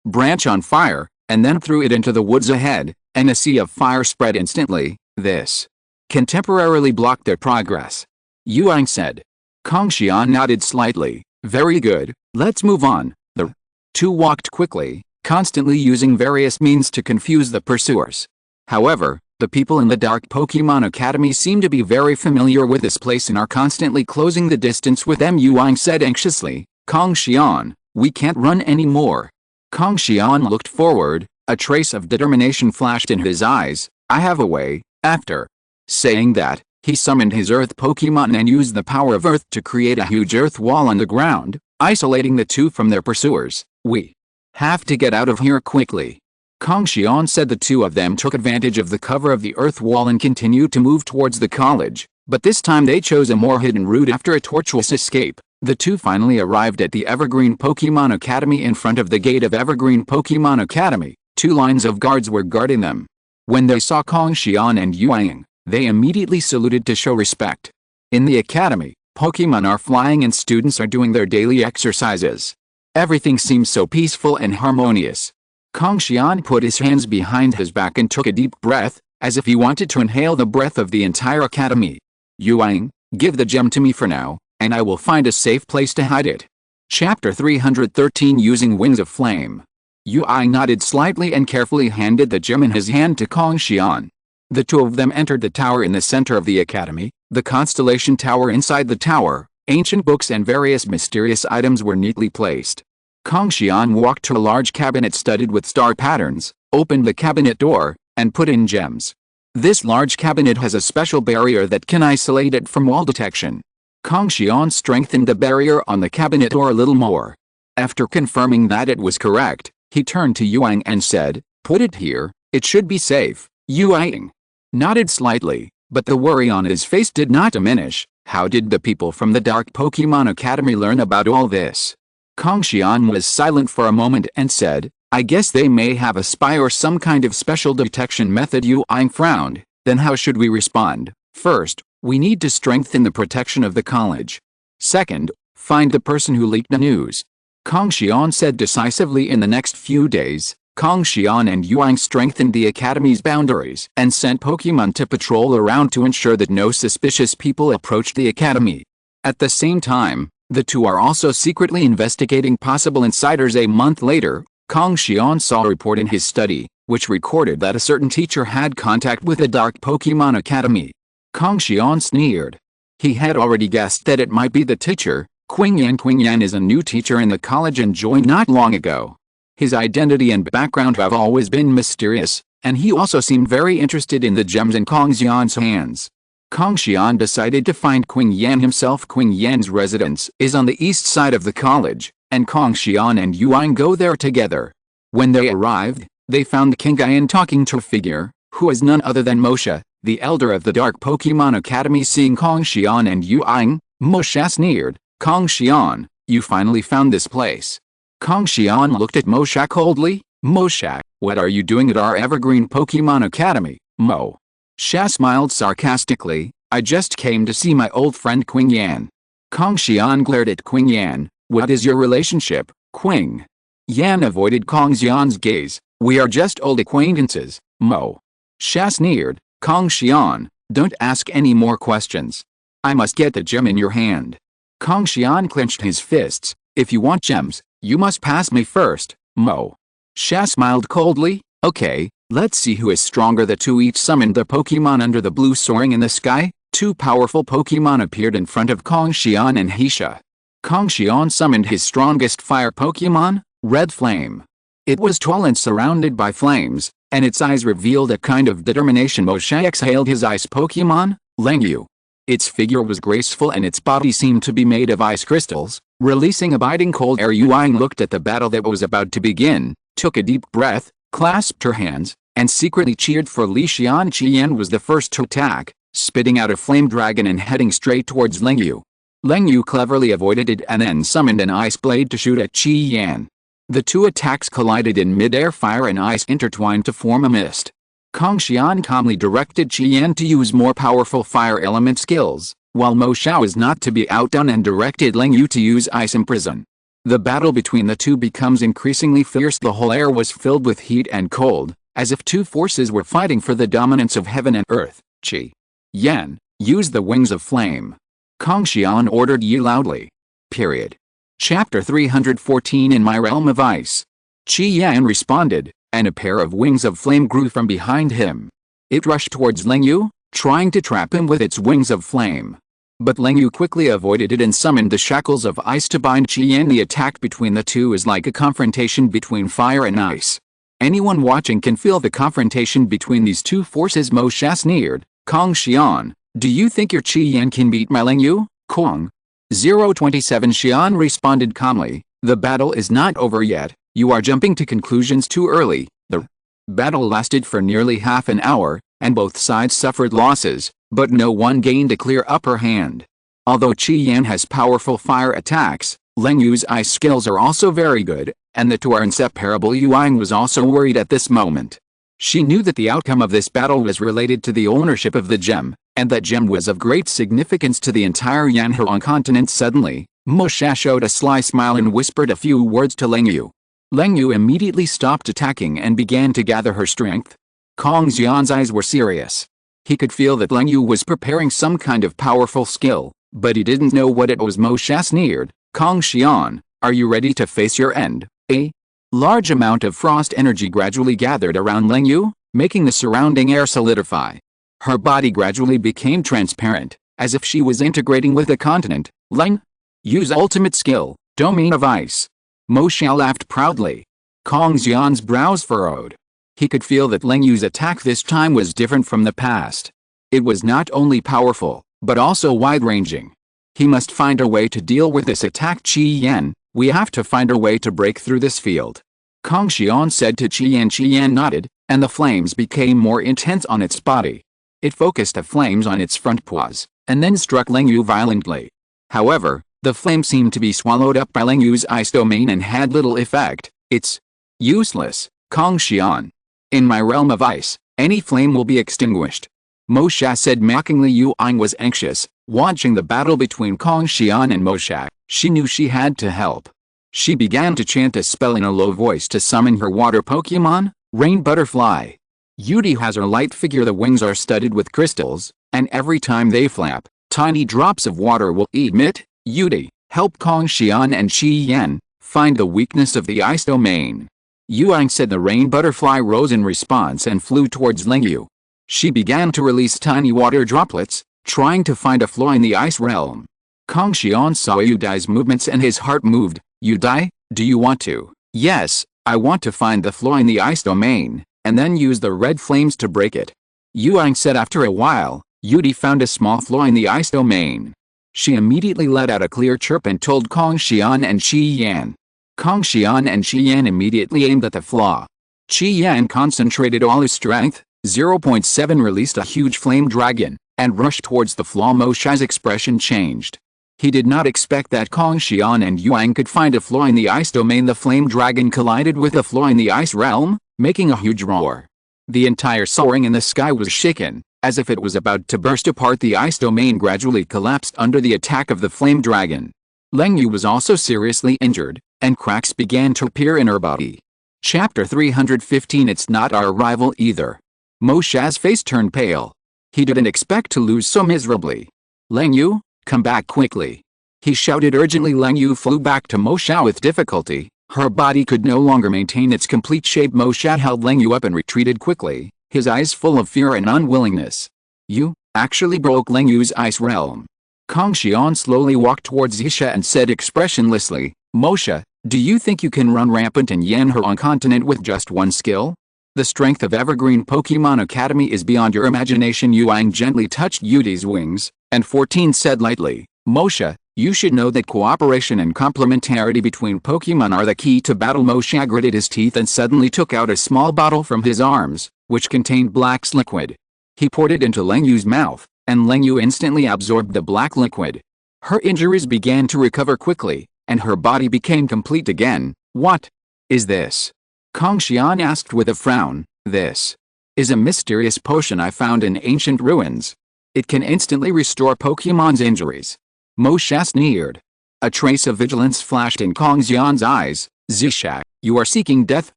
branch on fire, and then threw it into the woods ahead, and a sea of fire spread instantly. This can temporarily block their progress, Yuang said. Kong Xian nodded slightly. Very good, let's move on. The two walked quickly, constantly using various means to confuse the pursuers. However, the people in the Dark Pokémon Academy seem to be very familiar with this place and are constantly closing the distance with them. Yuang said anxiously. Kong Xian, we can't run anymore. Kong Xian looked forward, a trace of determination flashed in his eyes. I have a way. After saying that, he summoned his Earth Pokémon and used the power of Earth to create a huge earth wall on the ground, isolating the two from their pursuers. We have to get out of here quickly. Kong Xian said. The two of them took advantage of the cover of the earth wall and continued to move towards the college, but this time they chose a more hidden route. After a tortuous escape, the two finally arrived at the Evergreen Pokémon Academy. In front of the gate of Evergreen Pokémon Academy, two lines of guards were guarding them. When they saw Kong Xian and Yuang, they immediately saluted to show respect. In the academy, Pokémon are flying and students are doing their daily exercises. Everything seems so peaceful and harmonious. Kong Xian put his hands behind his back and took a deep breath, as if he wanted to inhale the breath of the entire academy. Yuang, give the gem to me for now, and I will find a safe place to hide it. Chapter 313 Using Wings of Flame. Yuang nodded slightly and carefully handed the gem in his hand to Kong Xian. The two of them entered the tower in the center of the academy, the constellation tower. Inside the tower, ancient books and various mysterious items were neatly placed. Kong Xian walked to a large cabinet studded with star patterns, opened the cabinet door, and put in gems. This large cabinet has a special barrier that can isolate it from wall detection. Kong Xian strengthened the barrier on the cabinet door a little more. After confirming that it was correct, he turned to Yuang and said, "Put it here, it should be safe." Yuang nodded slightly, but the worry on his face did not diminish. How did the people from the Dark Pokémon Academy learn about all this? Kong Xian was silent for a moment and said, "I guess they may have a spy or some kind of special detection method." Yuang frowned. Then how should we respond? First, we need to strengthen the protection of the college. Second, find the person who leaked the news. Kong Xian said decisively. In the next few days, Kong Xian and Yuang strengthened the academy's boundaries and sent Pokémon to patrol around to ensure that no suspicious people approached the academy. At the same time, the two are also secretly investigating possible insiders. A month later, Kong Xian saw a report in his study, which recorded that a certain teacher had contact with the Dark Pokémon Academy. Kong Xian sneered. He had already guessed that it might be the teacher. Qing Yan. Qing Yan is a new teacher in the college and joined not long ago. His identity and background have always been mysterious, and he also seemed very interested in the gems in Kong Xian's hands. Kong Xian decided to find Qing Yan himself. Qing Yan's residence is on the east side of the college, and Kong Xian and Yuang go there together. When they arrived, they found Qing Yan talking to a figure, who is none other than Moshe, the elder of the Dark Pokémon Academy. Seeing Kong Xian and Yuang, Moshe sneered. "Kong Xian, you finally found this place." Kong Xian looked at Moshe coldly. "Moshe, what are you doing at our Evergreen Pokémon Academy?" Moshe smiled sarcastically. "I just came to see my old friend Qing Yan." Kong Xian glared at Qing Yan. "What is your relationship?" Qing Yan avoided Kong Xian's gaze. "We are just old acquaintances." Moshe sneered. "Kong Xian, don't ask any more questions. I must get the gem in your hand." Kong Xian clenched his fists. "If you want gems, you must pass me first." Moshe smiled coldly. "Okay, let's see who is stronger." The two each summoned their Pokémon under the blue soaring in the sky. Two powerful Pokémon appeared in front of Kong Xian and Hisha. Kong Xian summoned his strongest fire Pokémon, Red Flame. It was tall and surrounded by flames, and its eyes revealed a kind of determination. Moshe exhaled his ice Pokémon, Lengyu. Its figure was graceful and its body seemed to be made of ice crystals, releasing a biting cold air. Yuang looked at the battle that was about to begin, took a deep breath, clasped her hands, and secretly cheered for Li Xian. Qian was the first to attack, spitting out a flame dragon and heading straight towards Lengyu. Lengyu cleverly avoided it and then summoned an ice blade to shoot at Qian. The two attacks collided in mid-air. Fire and ice intertwined to form a mist. Kong Xian calmly directed Qian to use more powerful fire element skills, while Mo Xiao is not to be outdone and directed Leng Yu to use ice imprison. The battle between the two becomes increasingly fierce. The whole air was filled with heat and cold, as if two forces were fighting for the dominance of heaven and earth. Qi Yan, use the wings of flame. Kong Xian ordered Yi loudly. Period. Chapter 314 In My Realm of Ice. Qi Yan responded, and a pair of wings of flame grew from behind him. It rushed towards Leng Yu, trying to trap him with its wings of flame. But Leng Yu quickly avoided it and summoned the shackles of ice to bind Qi Yan. The attack between the two is like a confrontation between fire and ice. Anyone watching can feel the confrontation between these two forces. Mo Xiao sneered. Kong Xian, do you think your Qi Yan can beat my Leng Yu? Kong 027 Xian responded calmly, the battle is not over yet, you are jumping to conclusions too early. The battle lasted for nearly half an hour, and both sides suffered losses, but no one gained a clear upper hand. Although Qi Yan has powerful fire attacks, Leng Yu's ice skills are also very good, and the two are inseparable. Yuan was also worried at this moment. She knew that the outcome of this battle was related to the ownership of the gem, and that gem was of great significance to the entire Yanhuang continent. Suddenly, Mo Xiao showed a sly smile and whispered a few words to Leng Yu. Leng Yu immediately stopped attacking and began to gather her strength. Kong Xian's eyes were serious. He could feel that Leng Yu was preparing some kind of powerful skill, but he didn't know what it was. Mo Xiao sneered. Kong Xian, are you ready to face your end? A large amount of frost energy gradually gathered around Leng Yu, making the surrounding air solidify. Her body gradually became transparent, as if she was integrating with the continent. Leng Yu's ultimate skill, Domain of Ice. Mo Xiao laughed proudly. Kong Xian's brows furrowed. He could feel that Leng Yu's attack this time was different from the past. It was not only powerful, but also wide-ranging. He must find a way to deal with this attack. Qi Yan, we have to find a way to break through this field. Kong Xian said to Qi Yan. Qi Yan nodded, and the flames became more intense on its body. It focused the flames on its front paws, and then struck Leng Yu violently. However, the flame seemed to be swallowed up by Leng Yu's ice domain and had little effect. It's useless, Kong Xian. In my realm of ice, any flame will be extinguished. Mo Xiao said mockingly. Yuan was anxious, watching the battle between Kong Xian and Mo Xiao. She knew she had to help. She began to chant a spell in a low voice to summon her water Pokémon, Rain Butterfly. Yudi has her light figure. The wings are studded with crystals, and every time they flap, tiny drops of water will emit. Yudi, help Kong Xian and Qi Yan find the weakness of the ice domain. Yuan said. The rain butterfly rose in response and flew towards Leng Yu. She began to release tiny water droplets, trying to find a flaw in the ice realm. Kong Xian saw Yudai's movements and his heart moved. Yudai, do you want to? Yes, I want to find the flaw in the ice domain, and then use the red flames to break it. Yuan said. After a while, Yudi found a small flaw in the ice domain. She immediately let out a clear chirp and told Kong Xian and Qi Yan. Kong Xian and Qi Yan immediately aimed at the flaw. Qi Yan concentrated all his strength, 0.7 released a huge flame dragon, and rushed towards the flaw. Mo Xiao's expression changed. He did not expect that Kong Xian and Yuan could find a flaw in the ice domain. The flame dragon collided with a flaw in the ice realm, making a huge roar. The entire soaring in the sky was shaken, as if it was about to burst apart. The ice domain gradually collapsed under the attack of the flame dragon. Leng Yu was also seriously injured, and cracks began to appear in her body. Chapter 315 It's not our rival either. Mo Xiao's face turned pale. He didn't expect to lose so miserably. Leng Yu, come back quickly. He shouted urgently. Leng Yu flew back to Mo Xiao with difficulty. Her body could no longer maintain its complete shape. Mo Xiao held Leng Yu up and retreated quickly, his eyes full of fear and unwillingness. You actually broke Leng Yu's ice realm. Kong Xian slowly walked towards Yisha and said expressionlessly, Mo Xiao, do you think you can run rampant in Yanhuang continent with just one skill? The strength of Evergreen Pokémon Academy is beyond your imagination. Yuan gently touched Yudi's wings, and 14 said lightly, Mo Xiao, you should know that cooperation and complementarity between Pokémon are the key to battle. Mo Xiao gritted his teeth and suddenly took out a small bottle from his arms, which contained black liquid. He poured it into Leng Yu's mouth, and Leng Yu instantly absorbed the black liquid. Her injuries began to recover quickly, and her body became complete again. What is this? Kong Xian asked with a frown. This is a mysterious potion I found in ancient ruins. It can instantly restore Pokémon's injuries. Mosha sneered. A trace of vigilance flashed in Kong Xian's eyes. Zishak, you are seeking death,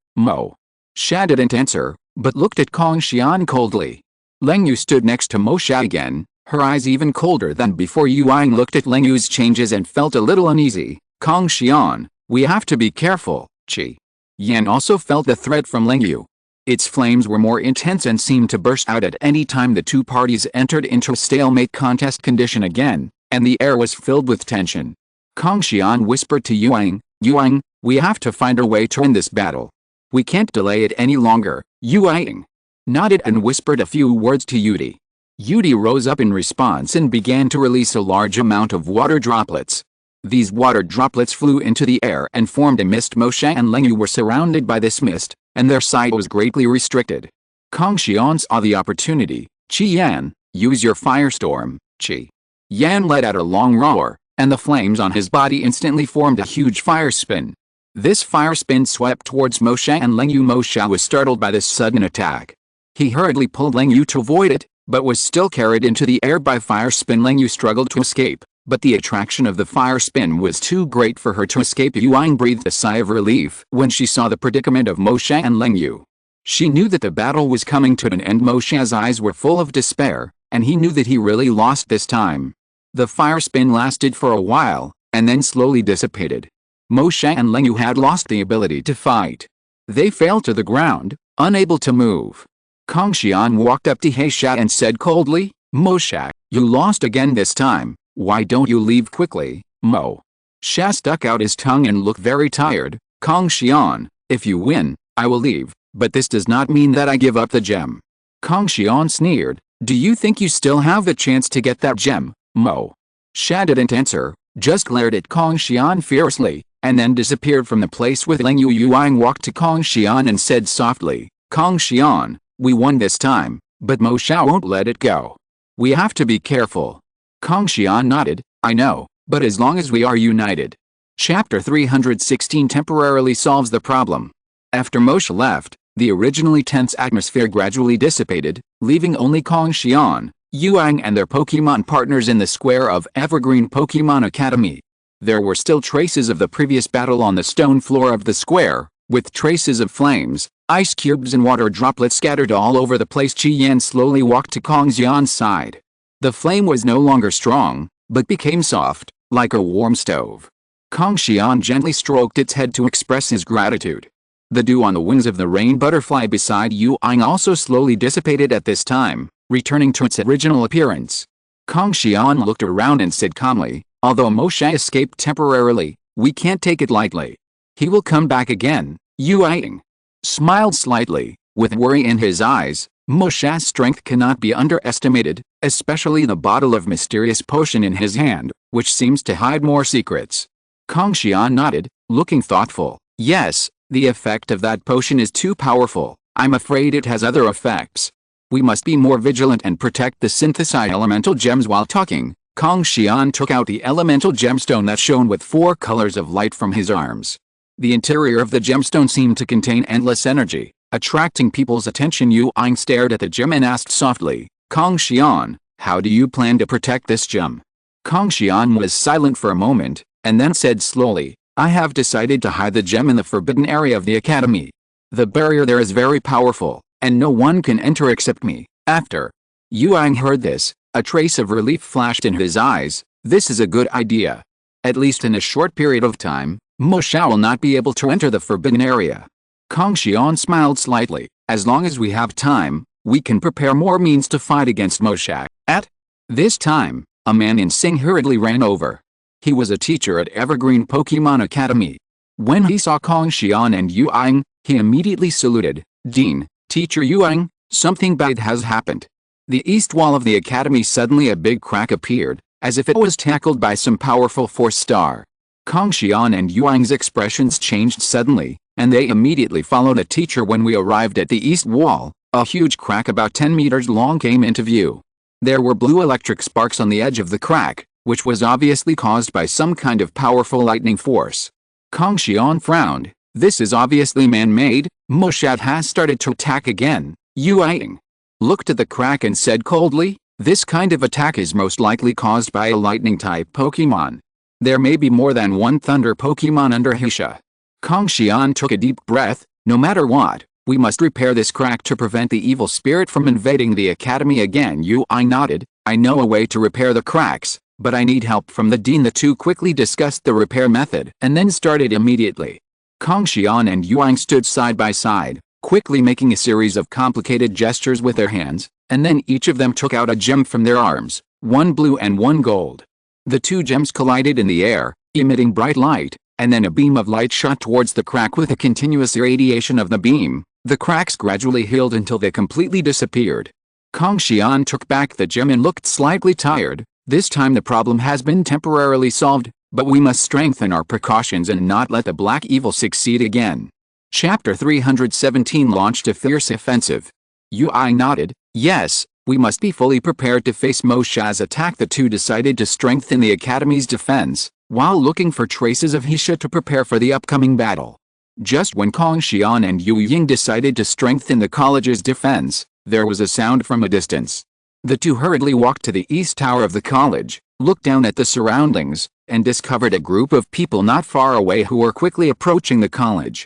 Mo. Sha didn't answer, but looked at Kong Xian coldly. Leng Yu stood next to Mosha again, her eyes even colder than before. Yuang looked at Leng Yu's changes and felt a little uneasy. Kong Xian, we have to be careful. Qi Yan also felt the threat from Leng Yu. Its flames were more intense and seemed to burst out at any time the two parties entered into a stalemate contest condition again, and the air was filled with tension. Kong Xian whispered to Yuang, Yuang, we have to find a way to end this battle. We can't delay it any longer. Yuang nodded and whispered a few words to Yudi. Yudi rose up in response and began to release a large amount of water droplets. These water droplets flew into the air and formed a mist. Mosha and Leng Yu were surrounded by this mist, and their sight was greatly restricted. Kong Xian saw the opportunity. Qi Yan, use your firestorm. Qi Yan let out a long roar, and the flames on his body instantly formed a huge fire spin. This fire spin swept towards Mosha and Leng Yu. Mosha was startled by this sudden attack. He hurriedly pulled Leng Yu to avoid it, but was still carried into the air by fire spin. Leng Yu struggled to escape, but the attraction of the fire spin was too great for her to escape. Yuang breathed a sigh of relief when she saw the predicament of Mosha and Leng Yu. She knew that the battle was coming to an end. Mosha's eyes were full of despair, and he knew that he really lost this time. The fire spin lasted for a while, and then slowly dissipated. Mosha and Leng Yu had lost the ability to fight. They fell to the ground, unable to move. Kong Xian walked up to Heisha and said coldly, Mosha, you lost again this time. Why don't you leave quickly, Mo? Sha stuck out his tongue and looked very tired. Kong Xian, if you win, I will leave, but this does not mean that I give up the gem. Kong Xian sneered, do you think you still have a chance to get that gem, Mo? Sha didn't answer, just glared at Kong Xian fiercely, and then disappeared from the place with Leng Yu. Yuang walked to Kong Xian and said softly, Kong Xian, we won this time, but Mosha won't let it go. We have to be careful. Kong Xian nodded, I know, but as long as we are united. Chapter 316 temporarily solves the problem. After Mosha left, the originally tense atmosphere gradually dissipated, leaving only Kong Xian, Yuang and their Pokemon partners in the square of Evergreen Pokemon Academy. There were still traces of the previous battle on the stone floor of the square, with traces of flames, ice cubes and water droplets scattered all over the place. Qi Yan slowly walked to Kong Xian's side. The flame was no longer strong, but became soft, like a warm stove. Kong Xian gently stroked its head to express his gratitude. The dew on the wings of the rain butterfly beside Yuang also slowly dissipated at this time, returning to its original appearance. Kong Xian looked around and said calmly, although Mosha escaped temporarily, we can't take it lightly. He will come back again. Yuang smiled slightly, with worry in his eyes. Mosha's strength cannot be underestimated, especially the bottle of mysterious potion in his hand, which seems to hide more secrets. Kong Xian nodded, looking thoughtful. Yes, the effect of that potion is too powerful. I'm afraid it has other effects. We must be more vigilant and protect the synthesized elemental gems. While talking, Kong Xian took out the elemental gemstone that shone with 4 colors of light from his arms. The interior of the gemstone seemed to contain endless energy, attracting people's attention. Yuang stared at the gem and asked softly, Kong Xian, how do you plan to protect this gem? Kong Xian was silent for a moment, and then said slowly, I have decided to hide the gem in the forbidden area of the academy. The barrier there is very powerful, and no one can enter except me. After Yuang heard this, a trace of relief flashed in his eyes. This is a good idea. At least in a short period of time, Mosha will not be able to enter the forbidden area. Kong Xian smiled slightly. As long as we have time, we can prepare more means to fight against Mosha. At this time, a man in Sing hurriedly ran over. He was a teacher at Evergreen Pokemon Academy. When he saw Kong Xian and Yuang, he immediately saluted. Dean, Teacher Yuang, something bad has happened. The east wall of the academy suddenly a big crack appeared, as if it was tackled by some powerful force star. Kong Xian and Yuang's expressions changed suddenly, and they immediately followed a teacher. When we arrived at the east wall, a huge crack about 10 meters long came into view. There were blue electric sparks on the edge of the crack, which was obviously caused by some kind of powerful lightning force. Kong Xian frowned. This is obviously man-made. Mosha has started to attack again. Yu Yang looked at the crack and said coldly, "This kind of attack is most likely caused by a lightning-type Pokémon. There may be more than one thunder Pokémon under Hisha." Kong Xian took a deep breath. "No matter what, we must repair this crack to prevent the evil spirit from invading the academy again." Yu Yang nodded. "I know a way to repair the cracks, but I need help from the dean." The two quickly discussed the repair method and then started immediately. Kong Xian and Yu Yang stood side by side, quickly making a series of complicated gestures with their hands, and then each of them took out a gem from their arms, one blue and one gold. The two gems collided in the air, emitting bright light, and then a beam of light shot towards the crack. With a continuous irradiation of the beam, the cracks gradually healed until they completely disappeared. Kong Xian took back the gem and looked slightly tired. "This time the problem has been temporarily solved, but we must strengthen our precautions and not let the black evil succeed again." Chapter 317 launched a fierce offensive. Yu Yang nodded. "Yes, we must be fully prepared to face Mosha's attack." The two decided to strengthen the academy's defense, while looking for traces of Hisha to prepare for the upcoming battle. Just when Kong Xian and Yu Yang decided to strengthen the college's defense, there was a sound from a distance. The two hurriedly walked to the east tower of the college, looked down at the surroundings, and discovered a group of people not far away who were quickly approaching the college.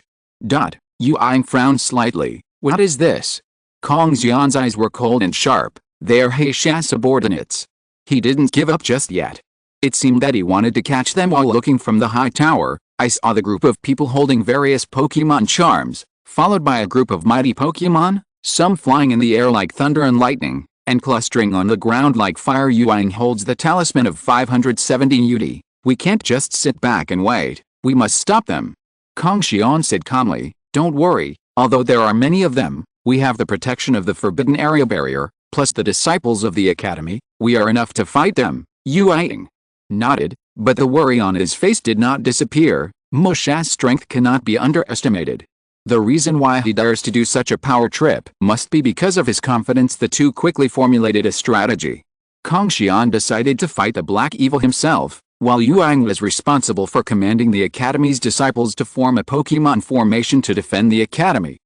Yu Yang frowned slightly. "What is this?" Kong Xian's eyes were cold and sharp. "They're Heisha's subordinates." He didn't give up just yet. It seemed that he wanted to catch them while looking from the high tower. I saw the group of people holding various Pokémon charms, followed by a group of mighty Pokémon, some flying in the air like thunder and lightning, and clustering on the ground like fire. Yu Yang holds the talisman of 570 UD. "We can't just sit back and wait. We must stop them." Kong Xian said calmly. "Don't worry, although there are many of them, we have the protection of the Forbidden Area barrier, plus the disciples of the academy. We are enough to fight them." Yu Yang nodded, but the worry on his face did not disappear. Mosha's strength cannot be underestimated. The reason why he dares to do such a power trip must be because of his confidence. The two quickly formulated a strategy. Kong Xian decided to fight the black evil himself, while Yu Yang was responsible for commanding the academy's disciples to form a Pokémon formation to defend the academy.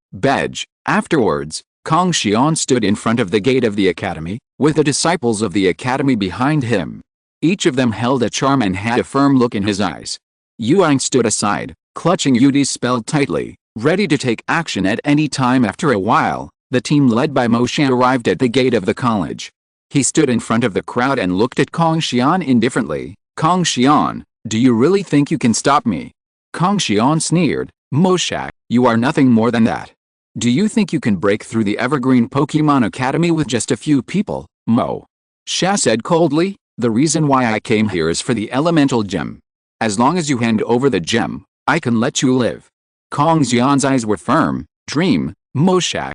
Afterwards, Kong Xian stood in front of the gate of the academy, with the disciples of the academy behind him. Each of them held a charm and had a firm look in his eyes. Yu Yang stood aside, clutching Yudi's spell tightly, ready to take action at any time. After a while, the team led by Mosha arrived at the gate of the college. He stood in front of the crowd and looked at Kong Xian indifferently. "Kong Xian, do you really think you can stop me?" Kong Xian sneered. "Mosha, you are nothing more than that. Do you think you can break through the Evergreen Pokemon Academy with just a few people?" Mosha said coldly. "The reason why I came here is for the elemental gem. As long as you hand over the gem, I can let you live." Kong Xian's eyes were firm. "Dream, Mosha."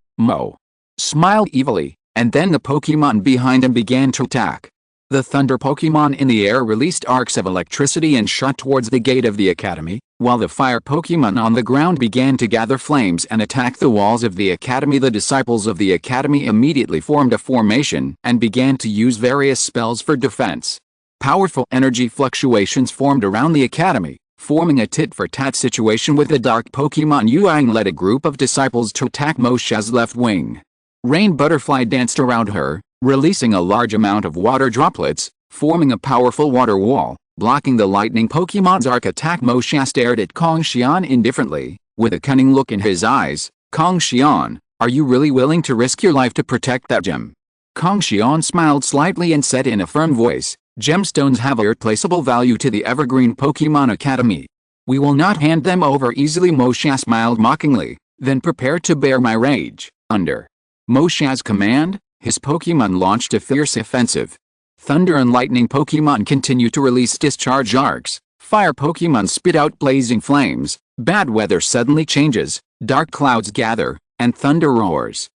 Smiled evilly, and then the Pokemon behind him began to attack. The thunder Pokemon in the air released arcs of electricity and shot towards the gate of the academy, while the fire Pokemon on the ground began to gather flames and attack the walls of the academy. The disciples of the academy immediately formed a formation and began to use various spells for defense. Powerful energy fluctuations formed around the academy, forming a tit-for-tat situation with the dark Pokemon. Yu Yang led a group of disciples to attack Mosha's left wing. Rain Butterfly danced around her, releasing a large amount of water droplets, forming a powerful water wall, blocking the lightning Pokemon's arc attack. Mosha stared at Kong Xian indifferently, with a cunning look in his eyes. "Kong Xian, are you really willing to risk your life to protect that gem?" Kong Xian smiled slightly and said in a firm voice, "Gemstones have irreplaceable value to the Evergreen Pokemon Academy. We will not hand them over easily." Mosha smiled mockingly, then prepared to bear my rage. Under Mosha's command, his Pokemon launched a fierce offensive. Thunder and lightning Pokemon continued to release discharge arcs. Fire Pokemon spit out blazing flames. Bad weather suddenly changes, dark clouds gather, and thunder roars.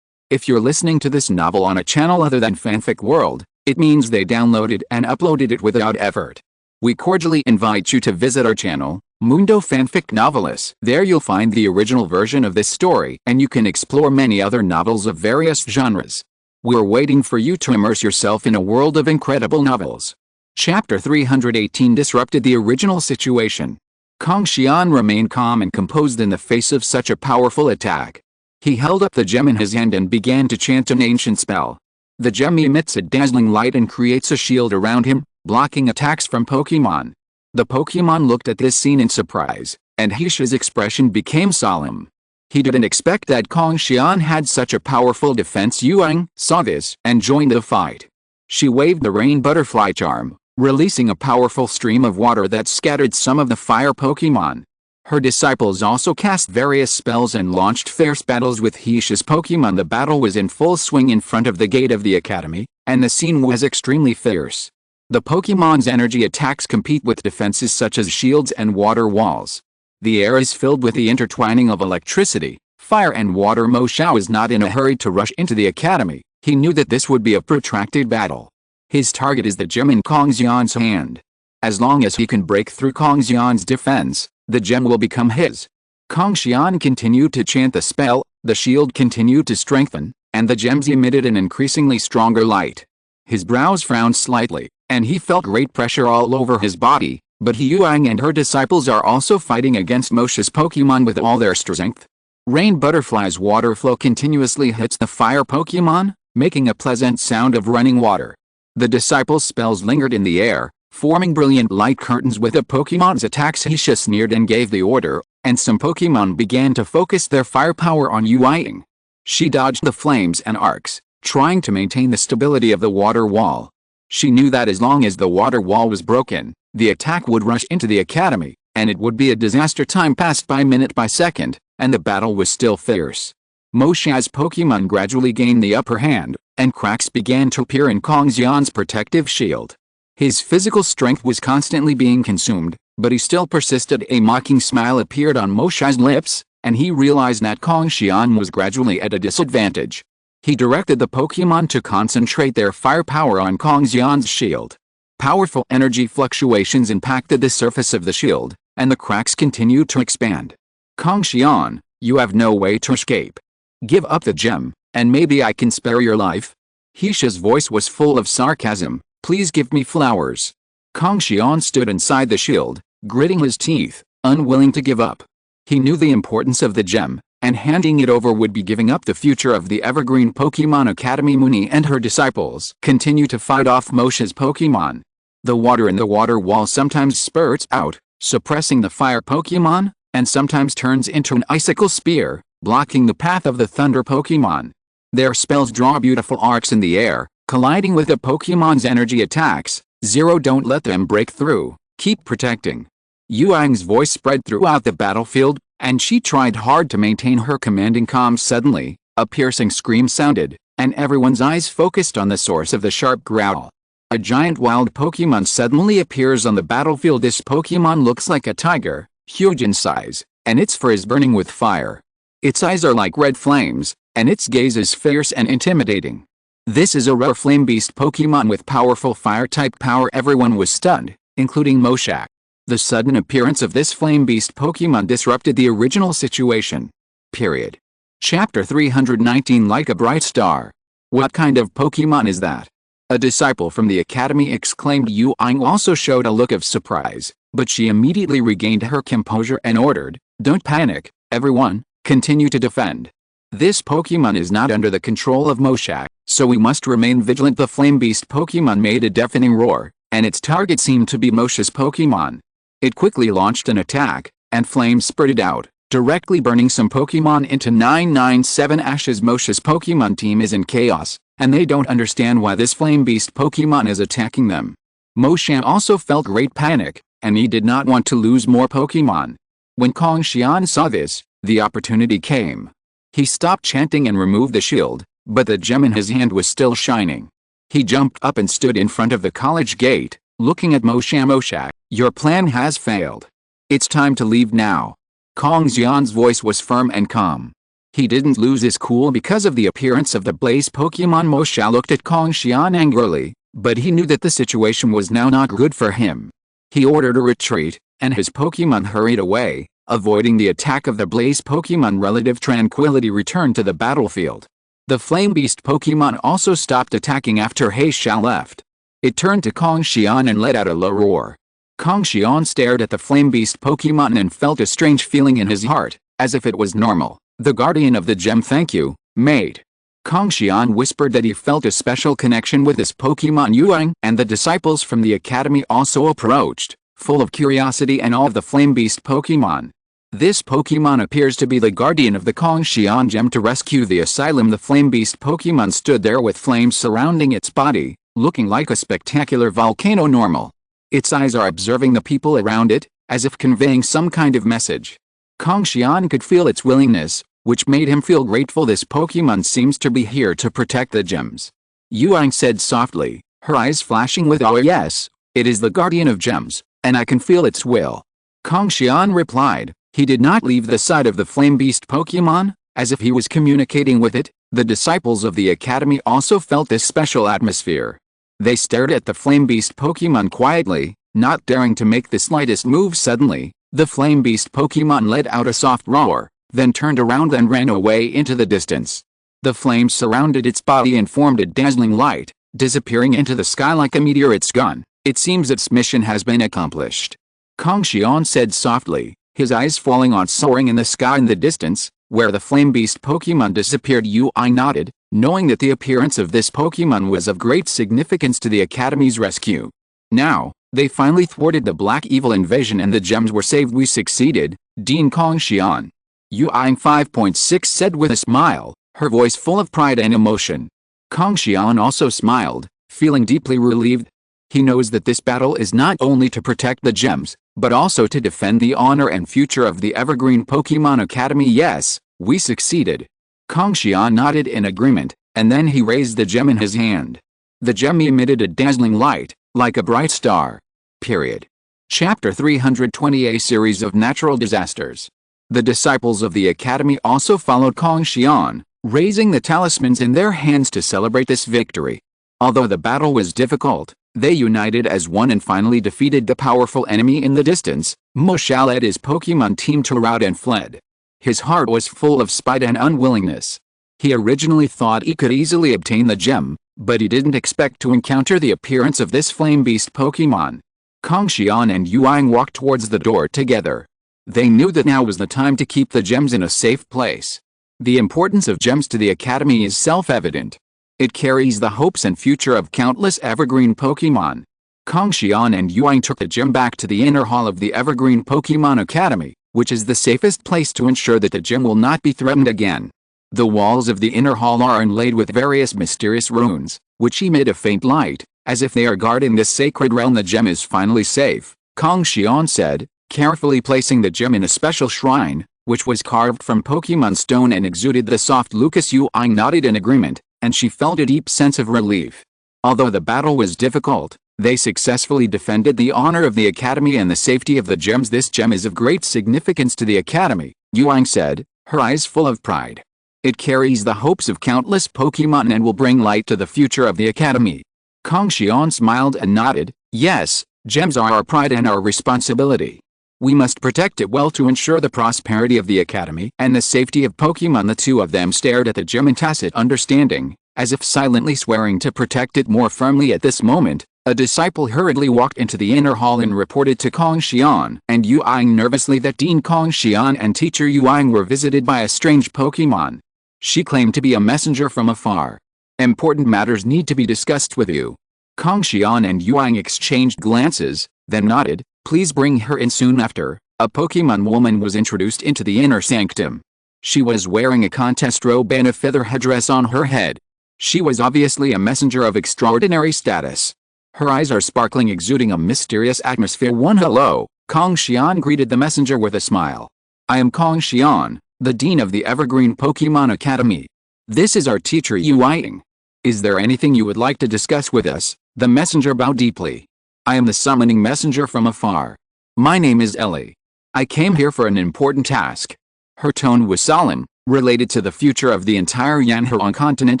If you're listening to this novel on a channel other than Fanfic World, it means they downloaded and uploaded it without effort. We cordially invite you to visit our channel, Mundo Fanfic Novelis. There you'll find the original version of this story, and you can explore many other novels of various genres. We're waiting for you to immerse yourself in a world of incredible novels. Chapter 318 disrupted the original situation. Kong Xian remained calm and composed in the face of such a powerful attack. He held up the gem in his hand and began to chant an ancient spell. The gem emits a dazzling light and creates a shield around him, blocking attacks from Pokémon. The Pokémon looked at this scene in surprise, and Hisha's expression became solemn. He didn't expect that Kong Xian had such a powerful defense. Yuang saw this and joined the fight. She waved the rain butterfly charm, releasing a powerful stream of water that scattered some of the fire Pokémon. Her disciples also cast various spells and launched fierce battles with Hisha's Pokémon. The battle was in full swing in front of the gate of the academy, and the scene was extremely fierce. The Pokémon's energy attacks compete with defenses such as shields and water walls. The air is filled with the intertwining of electricity, fire and water. Mo Xiao is not in a hurry to rush into the academy. He knew that this would be a protracted battle. His target is the gem in Kong Xian's hand. As long as he can break through Kong Xian's defense, the gem will become his. Kong Xian continued to chant the spell, the shield continued to strengthen, and the gems emitted an increasingly stronger light. His brows frowned slightly, and he felt great pressure all over his body, but Yuang and her disciples are also fighting against Mosha's Pokémon with all their strength. Rain Butterfly's water flow continuously hits the fire Pokémon, making a pleasant sound of running water. The disciples' spells lingered in the air, forming brilliant light curtains with the Pokémon's attacks. Hisha sneered and gave the order, and some Pokémon began to focus their firepower on Yuang. She dodged the flames and arcs, trying to maintain the stability of the water wall. She knew that as long as the water wall was broken, the attack would rush into the academy, and it would be a disaster. Time passed by minute by second, and the battle was still fierce. Mo Xiao's Pokémon gradually gained the upper hand, and cracks began to appear in Kong Xian's protective shield. His physical strength was constantly being consumed, but he still persisted. A mocking smile appeared on Mo Xiao's lips, and he realized that Kong Xian was gradually at a disadvantage. He directed the Pokémon to concentrate their firepower on Kong Xian's shield. Powerful energy fluctuations impacted the surface of the shield, and the cracks continued to expand. Kong Xian, you have no way to escape. Give up the gem, and maybe I can spare your life. Hisha's voice was full of sarcasm. Please give me flowers. Kong Xian stood inside the shield, gritting his teeth, unwilling to give up. He knew the importance of the gem, and handing it over would be giving up the future of the Evergreen Pokemon Academy. Mooney and her disciples continue to fight off Mosha's Pokemon. The water in the water wall sometimes spurts out, suppressing the fire Pokemon, and sometimes turns into an icicle spear, blocking the path of the thunder Pokemon. Their spells draw beautiful arcs in the air, colliding with the Pokemon's energy attacks. Zero, don't let them break through, keep protecting. Yuang's voice spread throughout the battlefield, and she tried hard to maintain her commanding calm. Suddenly, a piercing scream sounded, and everyone's eyes focused on the source of the sharp growl. A giant wild Pokemon suddenly appears on the battlefield. This Pokemon looks like a tiger, huge in size, and its fur is burning with fire. Its eyes are like red flames, and its gaze is fierce and intimidating. This is a rare flame beast Pokemon with powerful fire-type power. Everyone was stunned, including Mo Xiao. The sudden appearance of this flame beast Pokemon disrupted the original situation. Period. Chapter 319. Like a bright star. What kind of Pokemon is that? A disciple from the academy exclaimed. Yuang also showed a look of surprise, but she immediately regained her composure and ordered, don't panic, everyone, continue to defend. This Pokemon is not under the control of Mo Xiao, so we must remain vigilant. The flame beast Pokemon made a deafening roar, and its target seemed to be Mo Xiao's Pokemon. It quickly launched an attack, and flames spurted out, directly burning some Pokemon into 997 ashes. Mo Xiao's Pokemon team is in chaos, and they don't understand why this flame beast Pokemon is attacking them. Mo Xiao also felt great panic, and he did not want to lose more Pokemon. When Kong Xian saw this, the opportunity came. He stopped chanting and removed the shield, but the gem in his hand was still shining. He jumped up and stood in front of the college gate, looking at Mo Xiao. Mo Xiao, your plan has failed. It's time to leave now. Kong Xian's voice was firm and calm. He didn't lose his cool because of the appearance of the blaze Pokemon. Mo Xiao looked at Kong Xian angrily, but he knew that the situation was now not good for him. He ordered a retreat, and his Pokemon hurried away, avoiding the attack of the blaze Pokemon. Relative tranquility returned to the battlefield. The flame beast Pokemon also stopped attacking after He Xiao left. It turned to Kong Xian and let out a low roar. Kong Xian stared at the flame beast Pokemon and felt a strange feeling in his heart, as if it was normal. The guardian of the gem. Thank you, mate. Kong Xian whispered that he felt a special connection with this Pokemon Yuang, and the disciples from the academy also approached, full of curiosity and awe of the Flame Beast Pokemon. This Pokemon appears to be the guardian of the Kong Xian gem. To rescue the asylum, the Flame Beast Pokemon stood there with flames surrounding its body, looking like a spectacular volcano. Normal. Its eyes are observing the people around it, as if conveying some kind of message. Kong Xian could feel its willingness, which made him feel grateful. This Pokemon seems to be here to protect the gems. Yuang said softly, her eyes flashing with awe. Yes, it is the guardian of gems, and I can feel its will. Kong Xian replied. He did not leave the side of the Flame Beast Pokemon, as if he was communicating with it. The disciples of the academy also felt this special atmosphere. They stared at the Flame Beast Pokemon quietly, not daring to make the slightest move. Suddenly, the Flame Beast Pokemon let out a soft roar, then turned around and ran away into the distance. The flames surrounded its body and formed a dazzling light, disappearing into the sky like a meteor. It's gone. It seems its mission has been accomplished. Kong Xian said softly, his eyes falling on soaring in the sky in the distance, where the Flame Beast Pokemon disappeared. Yuang nodded, knowing that the appearance of this Pokemon was of great significance to the Academy's rescue. Now, they finally thwarted the black evil invasion and the gems were saved. We succeeded, Dean Kong Xian. Yuang 5.6 said with a smile, her voice full of pride and emotion. Kong Xian also smiled, feeling deeply relieved. He knows that this battle is not only to protect the gems, but also to defend the honor and future of the Evergreen Pokemon Academy. Yes, we succeeded. Kong Xian nodded in agreement, and then he raised the gem in his hand. The gem emitted a dazzling light, like a bright star. Period. Chapter 320. A series of natural disasters. The disciples of the Academy also followed Kong Xian, raising the talismans in their hands to celebrate this victory. Although the battle was difficult, they united as one and finally defeated the powerful enemy in the distance. Mo Xiao led his Pokemon team to rout and fled. His heart was full of spite and unwillingness. He originally thought he could easily obtain the gem, but he didn't expect to encounter the appearance of this Flame Beast Pokemon. Kong Xian and Yuang walked towards the door together. They knew that now was the time to keep the gems in a safe place. The importance of gems to the Academy is self-evident. It carries the hopes and future of countless Evergreen Pokemon. Kong Xian and Yuang took the gem back to the inner hall of the Evergreen Pokemon Academy, which is the safest place to ensure that the gem will not be threatened again. The walls of the inner hall are inlaid with various mysterious runes, which emit a faint light, as if they are guarding this sacred realm. The gem is finally safe, Kong Xian said, carefully placing the gem in a special shrine, which was carved from Pokemon stone and exuded the soft Lucas. Yuang nodded in agreement, and she felt a deep sense of relief. Although the battle was difficult, they successfully defended the honor of the Academy and the safety of the gems. This gem is of great significance to the Academy, Yuang said, her eyes full of pride. It carries the hopes of countless Pokemon and will bring light to the future of the Academy. Kong Xian smiled and nodded, yes, gems are our pride and our responsibility. We must protect it well to ensure the prosperity of the Academy and the safety of Pokemon. The two of them stared at the gem in tacit understanding, as if silently swearing to protect it more firmly. At this moment, a disciple hurriedly walked into the inner hall and reported to Kong Xian and Yuang nervously that Dean Kong Xian and Teacher Yuang were visited by a strange Pokemon. She claimed to be a messenger from afar. Important matters need to be discussed with you. Kong Xian and Yuang exchanged glances, then nodded. Please bring her in. Soon after, a Pokemon woman was introduced into the inner sanctum. She was wearing a contest robe and a feather headdress on her head. She was obviously a messenger of extraordinary status. Her eyes are sparkling, exuding a mysterious atmosphere. Hello, Kong Xian greeted the messenger with a smile. I am Kong Xian, the Dean of the Evergreen Pokemon Academy. This is our teacher Yuang. Is there anything you would like to discuss with us? The messenger bowed deeply. I am the summoning messenger from afar. My name is Ellie. I came here for an important task. Her tone was solemn, related to the future of the entire Yanhuang continent.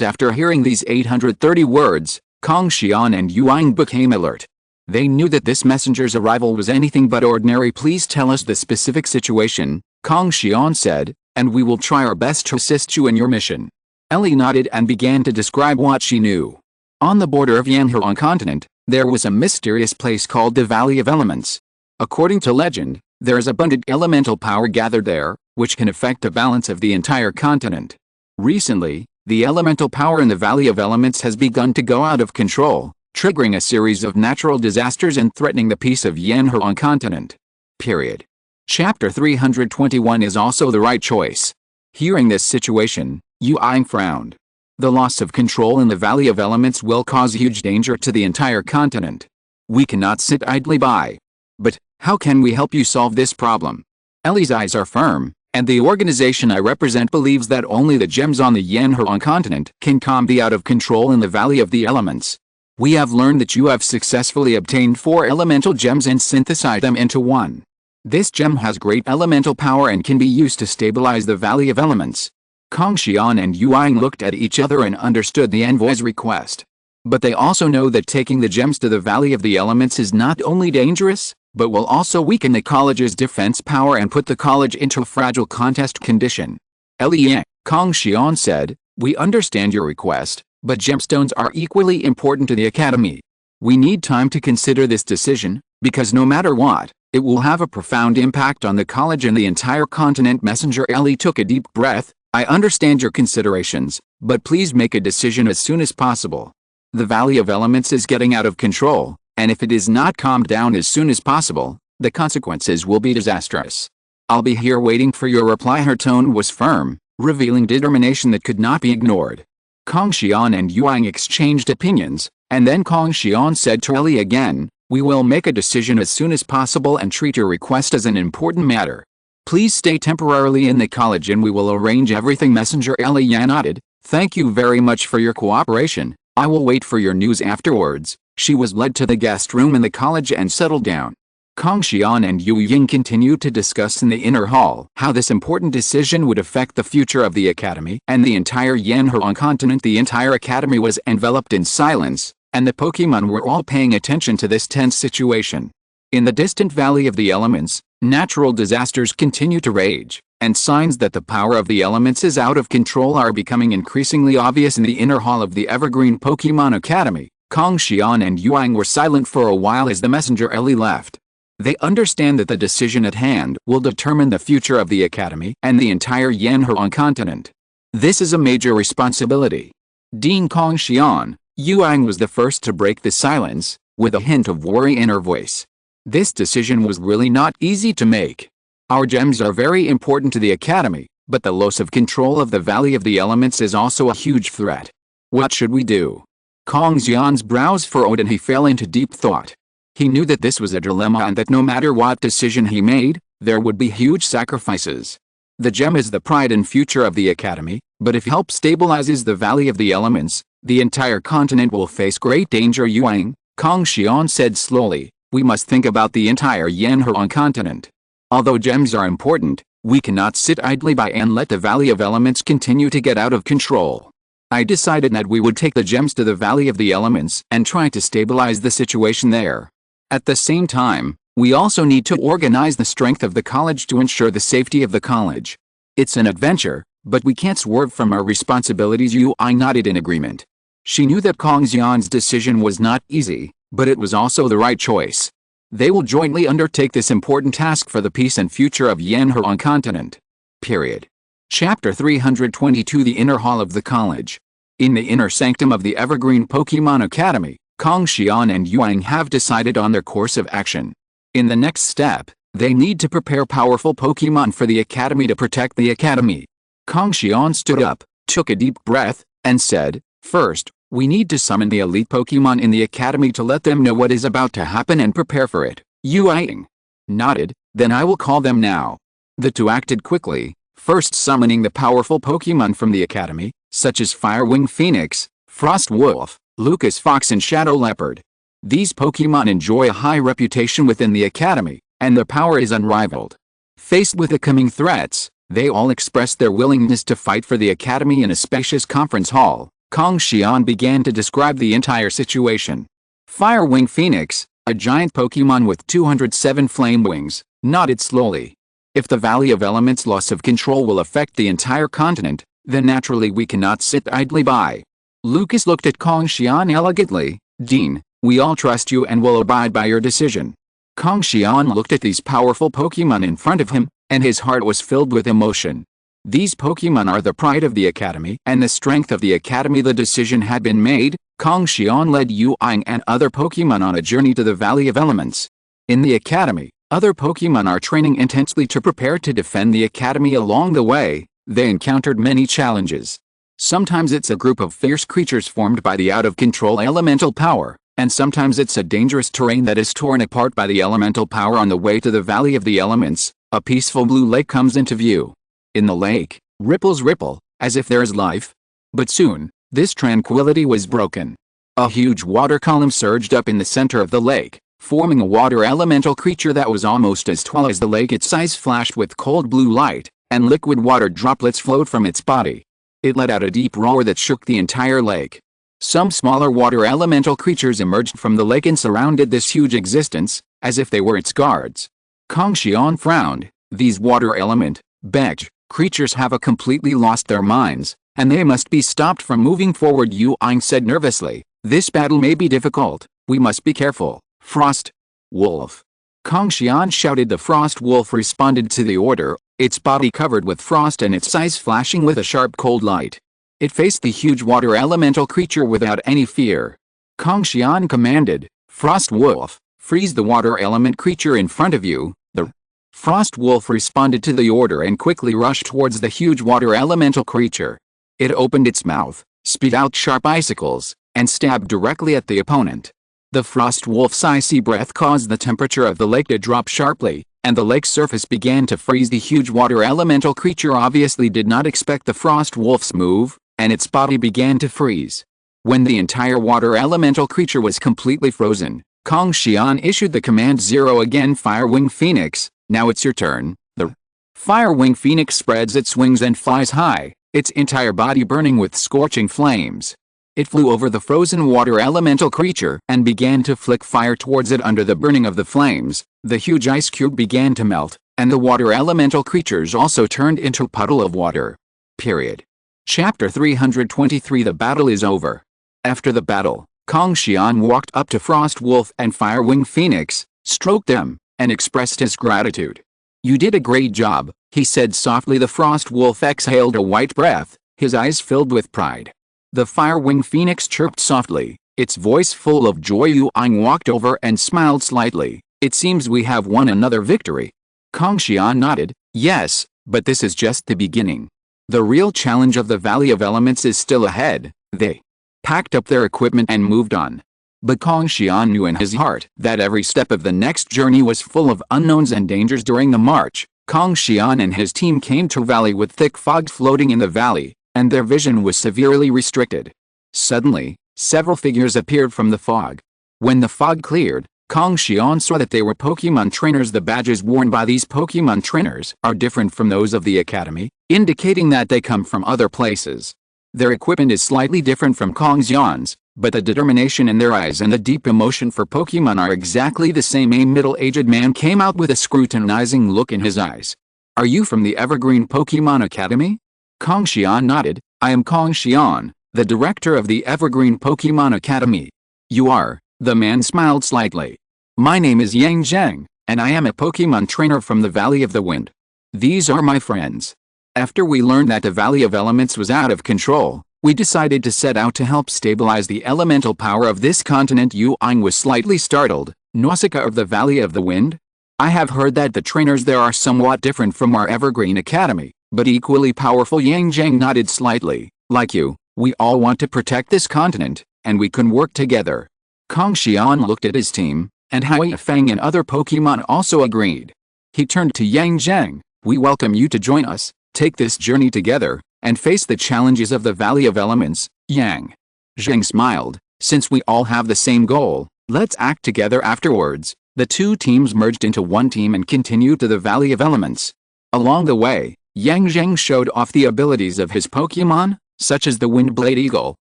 After hearing these 830 words, Kong Xian and Yuang became alert. They knew that this messenger's arrival was anything but ordinary. Please tell us the specific situation, Kong Xian said, and we will try our best to assist you in your mission. Ellie nodded and began to describe what she knew. On the border of Yanhuang continent, there was a mysterious place called the Valley of Elements. According to legend, there is abundant elemental power gathered there, which can affect the balance of the entire continent. Recently, the elemental power in the Valley of Elements has begun to go out of control, triggering a series of natural disasters and threatening the peace of Yanhuan continent. Period. Chapter 321 is also the right choice. Hearing this situation, Yu Ying frowned. The loss of control in the Valley of Elements will cause huge danger to the entire continent. We cannot sit idly by. But, how can we help you solve this problem? Ellie's eyes are firm, and the organization I represent believes that only the gems on the Yanhuan continent can calm the out of control in the Valley of the Elements. We have learned that you have successfully obtained 4 elemental gems and synthesized them into one. This gem has great elemental power and can be used to stabilize the Valley of Elements. Kong Xian and Yu Ying looked at each other and understood the envoy's request. But they also know that taking the gems to the Valley of the Elements is not only dangerous, but will also weaken the college's defense power and put the college into a fragile contest condition. Ellie, Kong Xian said, we understand your request, but gemstones are equally important to the academy. We need time to consider this decision, because no matter what, it will have a profound impact on the college and the entire continent. Messenger Ellie took a deep breath. I understand your considerations, but please make a decision as soon as possible. The Valley of Elements is getting out of control, and if it is not calmed down as soon as possible, the consequences will be disastrous. I'll be here waiting for your reply. Her tone was firm, revealing determination that could not be ignored. Kong Xian and Yu Ying exchanged opinions, and then Kong Xian said to Ellie again, we will make a decision as soon as possible and treat your request as an important matter. Please stay temporarily in the college and we will arrange everything. Messenger Ellie nodded. Thank you very much for your cooperation. I will wait for your news afterwards. She was led to the guest room in the college and settled down. Kong Xian and Yu Ying continued to discuss in the inner hall how this important decision would affect the future of the academy and the entire Yanhuan continent. The entire academy was enveloped in silence, and the Pokémon were all paying attention to this tense situation. In the distant Valley of the Elements, natural disasters continue to rage, and signs that the power of the elements is out of control are becoming increasingly obvious in the inner hall of the Evergreen Pokémon Academy. Kong Xian and Yu Ying were silent for a while as the messenger Ellie left. They understand that the decision at hand will determine the future of the academy and the entire Yanhuan continent. This is a major responsibility. Dean Kong Xian, Yu Ying was the first to break the silence, with a hint of worry in her voice. This decision was really not easy to make. Our gems are very important to the academy, but the loss of control of the Valley of the Elements is also a huge threat. What should we do? Kong Xian's brows furrowed and he fell into deep thought. He knew that this was a dilemma and that no matter what decision he made, there would be huge sacrifices. The gem is the pride and future of the academy, but if help stabilizes the Valley of the Elements, the entire continent will face great danger. Yu Ying, Kong Xian said slowly, we must think about the entire Yanhuan continent. Although gems are important, we cannot sit idly by and let the Valley of Elements continue to get out of control. I decided that we would take the gems to the Valley of the Elements and try to stabilize the situation there. At the same time, we also need to organize the strength of the college to ensure the safety of the college. It's an adventure, but we can't swerve from our responsibilities. Yu Ying nodded in agreement. She knew that Kong Xian's decision was not easy, but it was also the right choice. They will jointly undertake this important task for the peace and future of Yanhuan continent. Period. Chapter 322 The Inner Hall of the College. In the inner sanctum of the Evergreen Pokémon Academy, Kong Xian and Yu Ying have decided on their course of action. In the next step, they need to prepare powerful Pokémon for the academy to protect the academy. Kong Xian stood up, took a deep breath, and said, first, we need to summon the elite Pokémon in the academy to let them know what is about to happen and prepare for it. Yu Ying nodded, then I will call them now. The two acted quickly, first summoning the powerful Pokémon from the academy, such as Firewing Phoenix, Frost Wolf, Lucas Fox and Shadow Leopard. These Pokémon enjoy a high reputation within the academy, and their power is unrivaled. Faced with the coming threats, they all expressed their willingness to fight for the academy. In a spacious conference hall, Kong Xian began to describe the entire situation. Firewing Phoenix, a giant Pokémon with 207 flame wings, nodded slowly. If the Valley of Elements loss of control will affect the entire continent, then naturally we cannot sit idly by. Lucas looked at Kong Xian elegantly. Dean, we all trust you and will abide by your decision. Kong Xian looked at these powerful Pokémon in front of him, and his heart was filled with emotion. These Pokémon are the pride of the Academy and the strength of the Academy. The decision had been made. Kong Xian led Yang and other Pokémon on a journey to the Valley of Elements. In the Academy, other Pokémon are training intensely to prepare to defend the Academy. Along the way, they encountered many challenges. Sometimes it's a group of fierce creatures formed by the out-of-control elemental power, and sometimes it's a dangerous terrain that is torn apart by the elemental power. On the way to the Valley of the Elements, a peaceful blue lake comes into view. In the lake, ripples ripple, as if there is life. But soon, this tranquility was broken. A huge water column surged up in the center of the lake, forming a water elemental creature that was almost as tall as the lake. Its eyes flashed with cold blue light, and liquid water droplets flowed from its body. It let out a deep roar that shook the entire lake. Some smaller water elemental creatures emerged from the lake and surrounded this huge existence, as if they were its guards. Kong Xian frowned. These water element, begged, creatures have completely lost their minds, and they must be stopped from moving forward. Yang said nervously, "This battle may be difficult, we must be careful." Frost Wolf. Kong Xian shouted. The Frost Wolf responded to the order, its body covered with frost and its eyes flashing with a sharp cold light. It faced the huge water elemental creature without any fear. Kong Xian commanded, "Frost Wolf, freeze the water element creature in front of you." The Frost Wolf responded to the order and quickly rushed towards the huge water elemental creature. It opened its mouth, spit out sharp icicles, and stabbed directly at the opponent. The Frost Wolf's icy breath caused the temperature of the lake to drop sharply, and the lake's surface began to freeze. The huge water elemental creature obviously did not expect the Frost Wolf's move, and its body began to freeze. When the entire water elemental creature was completely frozen, Kong Xian issued the command 0 again. Fire Wing Phoenix, now it's your turn. The Fire Wing Phoenix spreads its wings and flies high, its entire body burning with scorching flames. It flew over the frozen water elemental creature and began to flick fire towards it. Under the burning of the flames, the huge ice cube began to melt, and the water elemental creatures also turned into a puddle of water. Period. Chapter 323. The battle is over. After the battle, Kong Xian walked up to Frost Wolf and Fire Wing Phoenix, stroked them, and expressed his gratitude. "You did a great job," he said softly. The Frost Wolf exhaled a white breath, his eyes filled with pride. The Fire Wing Phoenix chirped softly, its voice full of joy. Yang walked over and smiled slightly. "It seems we have won another victory." Kong Xian nodded, "Yes, but this is just the beginning. The real challenge of the Valley of Elements is still ahead." They packed up their equipment and moved on. But Kong Xian knew in his heart that every step of the next journey was full of unknowns and dangers. During the march, Kong Xian and his team came to a valley with thick fog floating in the valley, and their vision was severely restricted. Suddenly, several figures appeared from the fog. When the fog cleared, Kong Xian saw that they were Pokémon trainers. The badges worn by these Pokémon trainers are different from those of the Academy, indicating that they come from other places. Their equipment is slightly different from Kong Xian's, but the determination in their eyes and the deep emotion for Pokémon are exactly the same. A middle-aged man came out with a scrutinizing look in his eyes. "Are you from the Evergreen Pokémon Academy?" Kong Xian nodded. "I am Kong Xian, the director of the Evergreen Pokémon Academy." "You are?" The man smiled slightly. "My name is Yang Zheng, and I am a Pokémon trainer from the Valley of the Wind. These are my friends. After we learned that the Valley of Elements was out of control, we decided to set out to help stabilize the elemental power of this continent." Yang was slightly startled. "Nausicaa of the Valley of the Wind? I have heard that the trainers there are somewhat different from our Evergreen Academy, but equally powerful." Yang Zheng nodded slightly. "Like you, we all want to protect this continent, and we can work together." Kong Xian looked at his team, and Hui Fang and other Pokémon also agreed. He turned to Yang Zheng. "We welcome you to join us, take this journey together, and face the challenges of the Valley of Elements." Yang Zheng smiled. "Since we all have the same goal, let's act together." Afterwards, the two teams merged into one team and continued to the Valley of Elements. Along the way, Yang Zheng showed off the abilities of his Pokémon, such as the Windblade Eagle,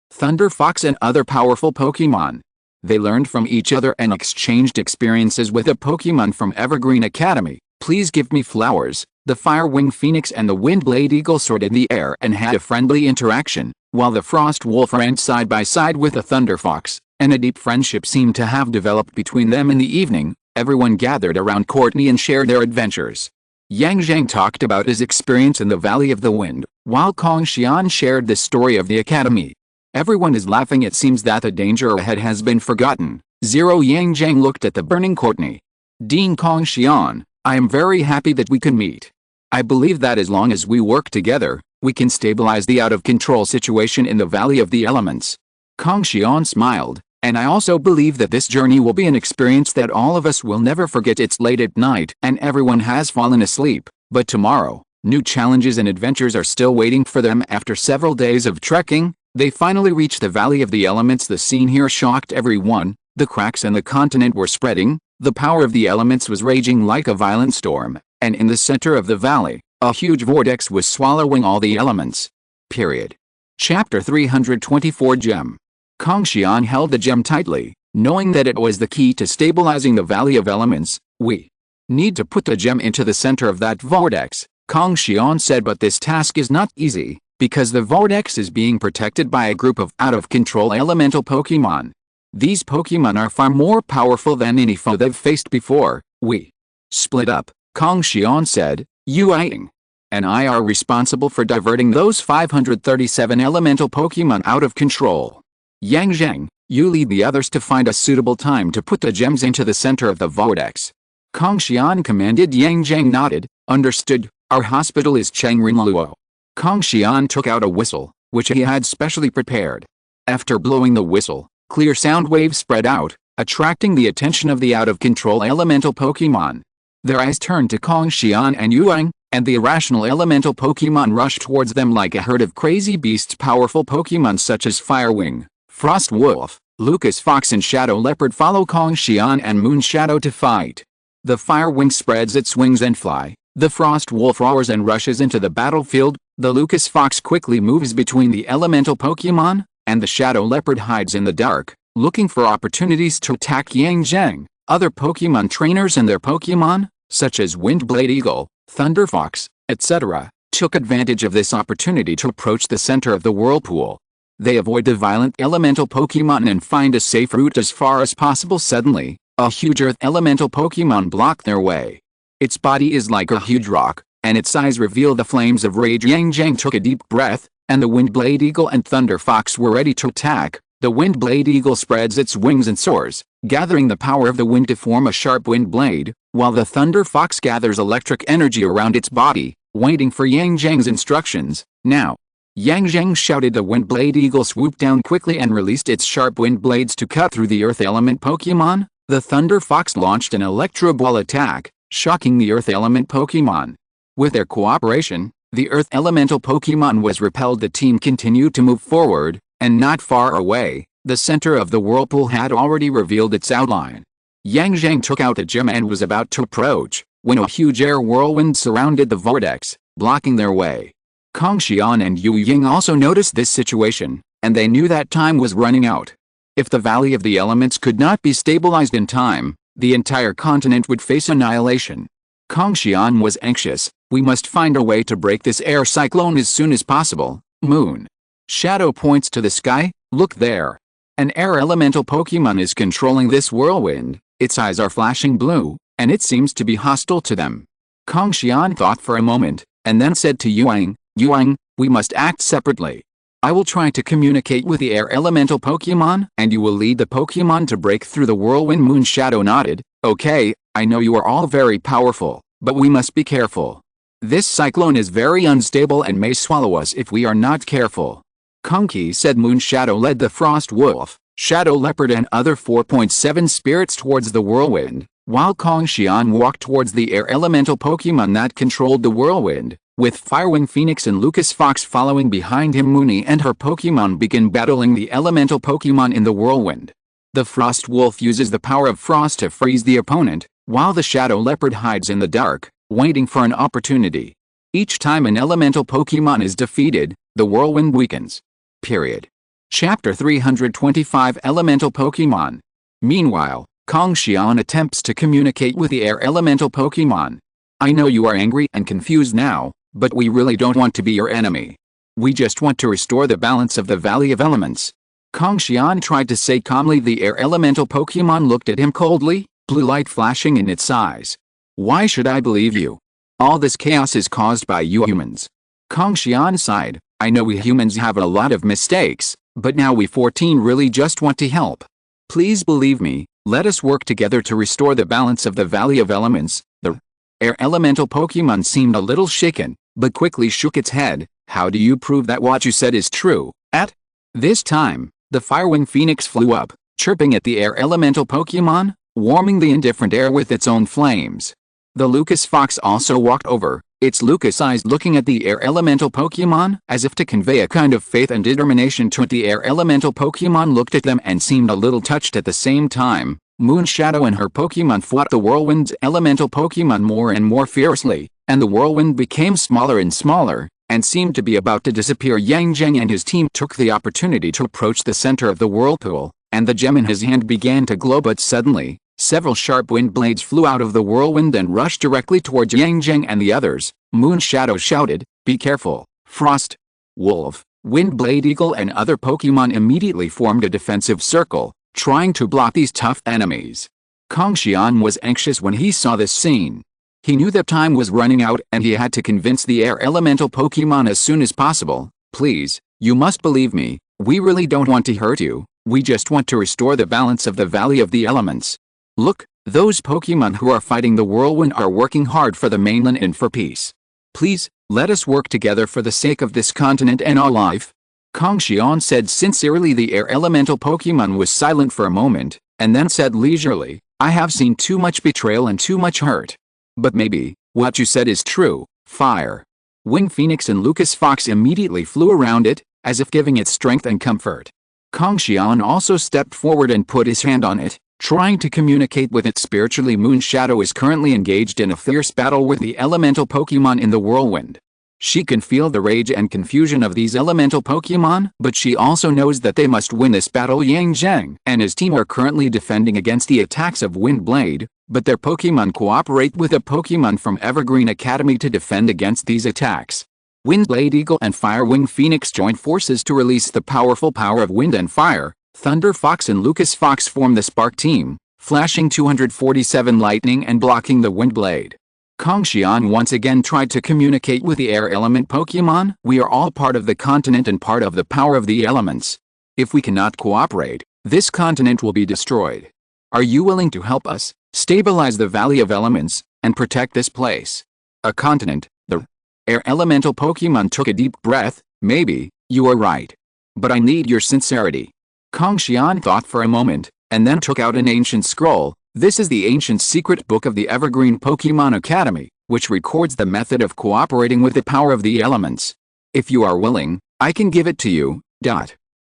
Thunder Fox and other powerful Pokémon. They learned from each other and exchanged experiences with a Pokémon from Evergreen Academy. "Please give me flowers." The Fire Wing Phoenix and the Windblade Eagle soared in the air and had a friendly interaction, while the Frost Wolf ran side by side with the Thunder Fox, and a deep friendship seemed to have developed between them. In the evening, everyone gathered around Courtney and shared their adventures. Yang Zhang talked about his experience in the Valley of the Wind, while Kong Xian shared the story of the academy. Everyone is laughing. It seems that the danger ahead has been forgotten. Yang Zhang looked at the burning Courtney. Dean Kong Xian, I am very happy that we can meet. I believe that as long as we work together, we can stabilize the out-of-control situation in the Valley of the Elements. Kong Xian smiled, and I also believe that this journey will be an experience that all of us will never forget. It's late at night and everyone has fallen asleep, but tomorrow, new challenges and adventures are still waiting for them. After several days of trekking, they finally reached the Valley of the Elements. The scene here shocked everyone. The cracks in the continent were spreading, the power of the elements was raging like a violent storm, and in the center of the valley, a huge vortex was swallowing all the elements. Period. Chapter 324 Gem. Kong Xian held the gem tightly, knowing that it was the key to stabilizing the Valley of Elements. We need to put the gem into the center of that vortex, Kong Xian said, but this task is not easy, because the vortex is being protected by a group of out-of-control elemental Pokémon. These Pokémon are far more powerful than any foe they've faced before. We split up, Kong Xian said. Yu Ying and I are responsible for diverting those 537 elemental Pokémon out of control. Yang Zhang, you lead the others to find a suitable time to put the gems into the center of the vortex. Kong Xian commanded. Yang Zhang nodded. Understood. Our hospital is Changren Luo. Kong Xian took out a whistle, which he had specially prepared. After blowing the whistle, clear sound waves spread out, attracting the attention of the out-of-control elemental Pokémon. Their eyes turned to Kong Xian and Yu Ying, and the irrational elemental Pokémon rushed towards them like a herd of crazy beasts. Powerful Pokémon such as Firewing, Frost Wolf, Lucas Fox and Shadow Leopard follow Kong Xian and Moon Shadow to fight. The Firewing spreads its wings and fly. The Frost Wolf roars and rushes into the battlefield. The Lucas Fox quickly moves between the elemental Pokémon, and the Shadow Leopard hides in the dark, looking for opportunities to attack Yang Zhang. Other Pokémon trainers and their Pokémon, such as Windblade Eagle, Thunder Fox, etc., took advantage of this opportunity to approach the center of the whirlpool. They avoid the violent elemental Pokémon and find a safe route as far as possible. Suddenly, a huge earth elemental Pokémon blocked their way. Its body is like a huge rock, and its eyes reveal the flames of rage. Yang Zhang took a deep breath, and the Windblade Eagle and Thunder Fox were ready to attack. The Windblade Eagle spreads its wings and soars, gathering the power of the wind to form a sharp wind blade, while the Thunder Fox gathers electric energy around its body, waiting for Yang Zhang's instructions. Now, Yang Zhang shouted. The Windblade Eagle swooped down quickly and released its sharp wind blades to cut through the Earth element Pokémon. The Thunder Fox launched an Electro Ball attack, shocking the Earth element Pokémon. With their cooperation, the Earth elemental Pokémon was repelled. The team continued to move forward, and not far away, the center of the whirlpool had already revealed its outline. Yang Zhang took out a gem and was about to approach, when a huge air whirlwind surrounded the vortex, blocking their way. Kong Xian and Yu Ying also noticed this situation, and they knew that time was running out. If the Valley of the Elements could not be stabilized in time, the entire continent would face annihilation. Kong Xian was anxious. We must find a way to break this air cyclone as soon as possible. Moon Shadow points to the sky. Look there. An air elemental Pokémon is controlling this whirlwind. Its eyes are flashing blue, and it seems to be hostile to them. Kong Xian thought for a moment, and then said to Yu Ying, we must act separately. I will try to communicate with the air elemental Pokémon, and you will lead the Pokémon to break through the whirlwind. Moon Shadow nodded. Okay, I know you are all very powerful, but we must be careful. This cyclone is very unstable and may swallow us if we are not careful. Kong Qi said. Moon Shadow led the Frost Wolf, Shadow Leopard and other 4.7 spirits towards the whirlwind, while Kong Xian walked towards the air elemental Pokémon that controlled the whirlwind, with Firewing Phoenix and Lucas Fox following behind him. Mooney and her Pokémon begin battling the elemental Pokémon in the whirlwind. The Frost Wolf uses the power of frost to freeze the opponent, while the Shadow Leopard hides in the dark, waiting for an opportunity. Each time an elemental Pokémon is defeated, the whirlwind weakens. Period. Chapter 325 Elemental Pokémon. Meanwhile, Kong Xian attempts to communicate with the air elemental Pokémon. I know you are angry and confused now, but we really don't want to be your enemy. We just want to restore the balance of the Valley of Elements. Kong Xian tried to say calmly. The air elemental Pokémon looked at him coldly, blue light flashing in its eyes. Why should I believe you? All this chaos is caused by you humans. Kong Xian sighed. I know we humans have a lot of mistakes, but now we 14 really just want to help. Please believe me, let us work together to restore the balance of the Valley of Elements. The air elemental Pokemon seemed a little shaken, but quickly shook its head. How do you prove that what you said is true? At this time, the Firewing Phoenix flew up, chirping at the air elemental Pokemon, warming the indifferent air with its own flames. The Lucas Fox also walked over, its Lucas eyes looking at the air elemental Pokemon, as if to convey a kind of faith and determination to it. The air elemental Pokemon looked at them and seemed a little touched at the same time. Moonshadow and her Pokemon fought the Whirlwind's elemental Pokemon more and more fiercely, and the Whirlwind became smaller and smaller, and seemed to be about to disappear. Yang Zheng and his team took the opportunity to approach the center of the whirlpool, and the gem in his hand began to glow, but suddenly, several sharp wind blades flew out of the whirlwind and rushed directly towards Yang Zheng and the others. Moonshadow shouted, "Be careful, Frost!" Wolf, Windblade Eagle and other Pokemon immediately formed a defensive circle, trying to block these tough enemies. Kong Xian was anxious when he saw this scene. He knew that time was running out and he had to convince the air elemental Pokemon as soon as possible. Please, you must believe me, we really don't want to hurt you, we just want to restore the balance of the Valley of the Elements. Look, those Pokemon who are fighting the Whirlwind are working hard for the mainland and for peace. Please, let us work together for the sake of this continent and all life. Kong Xian said sincerely. The air elemental Pokemon was silent for a moment, and then said leisurely, I have seen too much betrayal and too much hurt. But maybe, what you said is true, Fire. Wing Phoenix and Lucas Fox immediately flew around it, as if giving it strength and comfort. Kong Xian also stepped forward and put his hand on it, trying to communicate with it spiritually. Moonshadow is currently engaged in a fierce battle with the elemental Pokemon in the whirlwind. She can feel the rage and confusion of these elemental Pokemon, but she also knows that they must win this battle. Yang Zheng and his team are currently defending against the attacks of Windblade, but their Pokemon cooperate with a Pokemon from Evergreen Academy to defend against these attacks. Windblade Eagle and Firewing Phoenix join forces to release the powerful power of wind and fire. Thunder Fox and Lucas Fox form the Spark Team, flashing 247 lightning and blocking the Windblade. Kong Xian once again tried to communicate with the air element Pokemon. We are all part of the continent and part of the power of the elements. If we cannot cooperate, this continent will be destroyed. Are you willing to help us stabilize the Valley of Elements and protect this place? A continent. The air elemental Pokemon took a deep breath. Maybe, you are right. But I need your sincerity. Kong Xian thought for a moment, and then took out an ancient scroll. This is the ancient secret book of the Evergreen Pokemon Academy, which records the method of cooperating with the power of the elements. If you are willing, I can give it to you.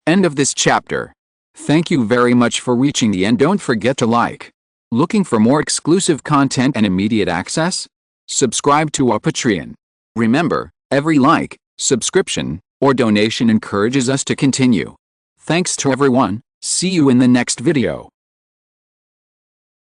End of this chapter. Thank you very much for reaching the end. Don't forget to like. Looking for more exclusive content and immediate access? Subscribe to our Patreon. Remember, every like, subscription, or donation encourages us to continue. Thanks to everyone. See you in the next video.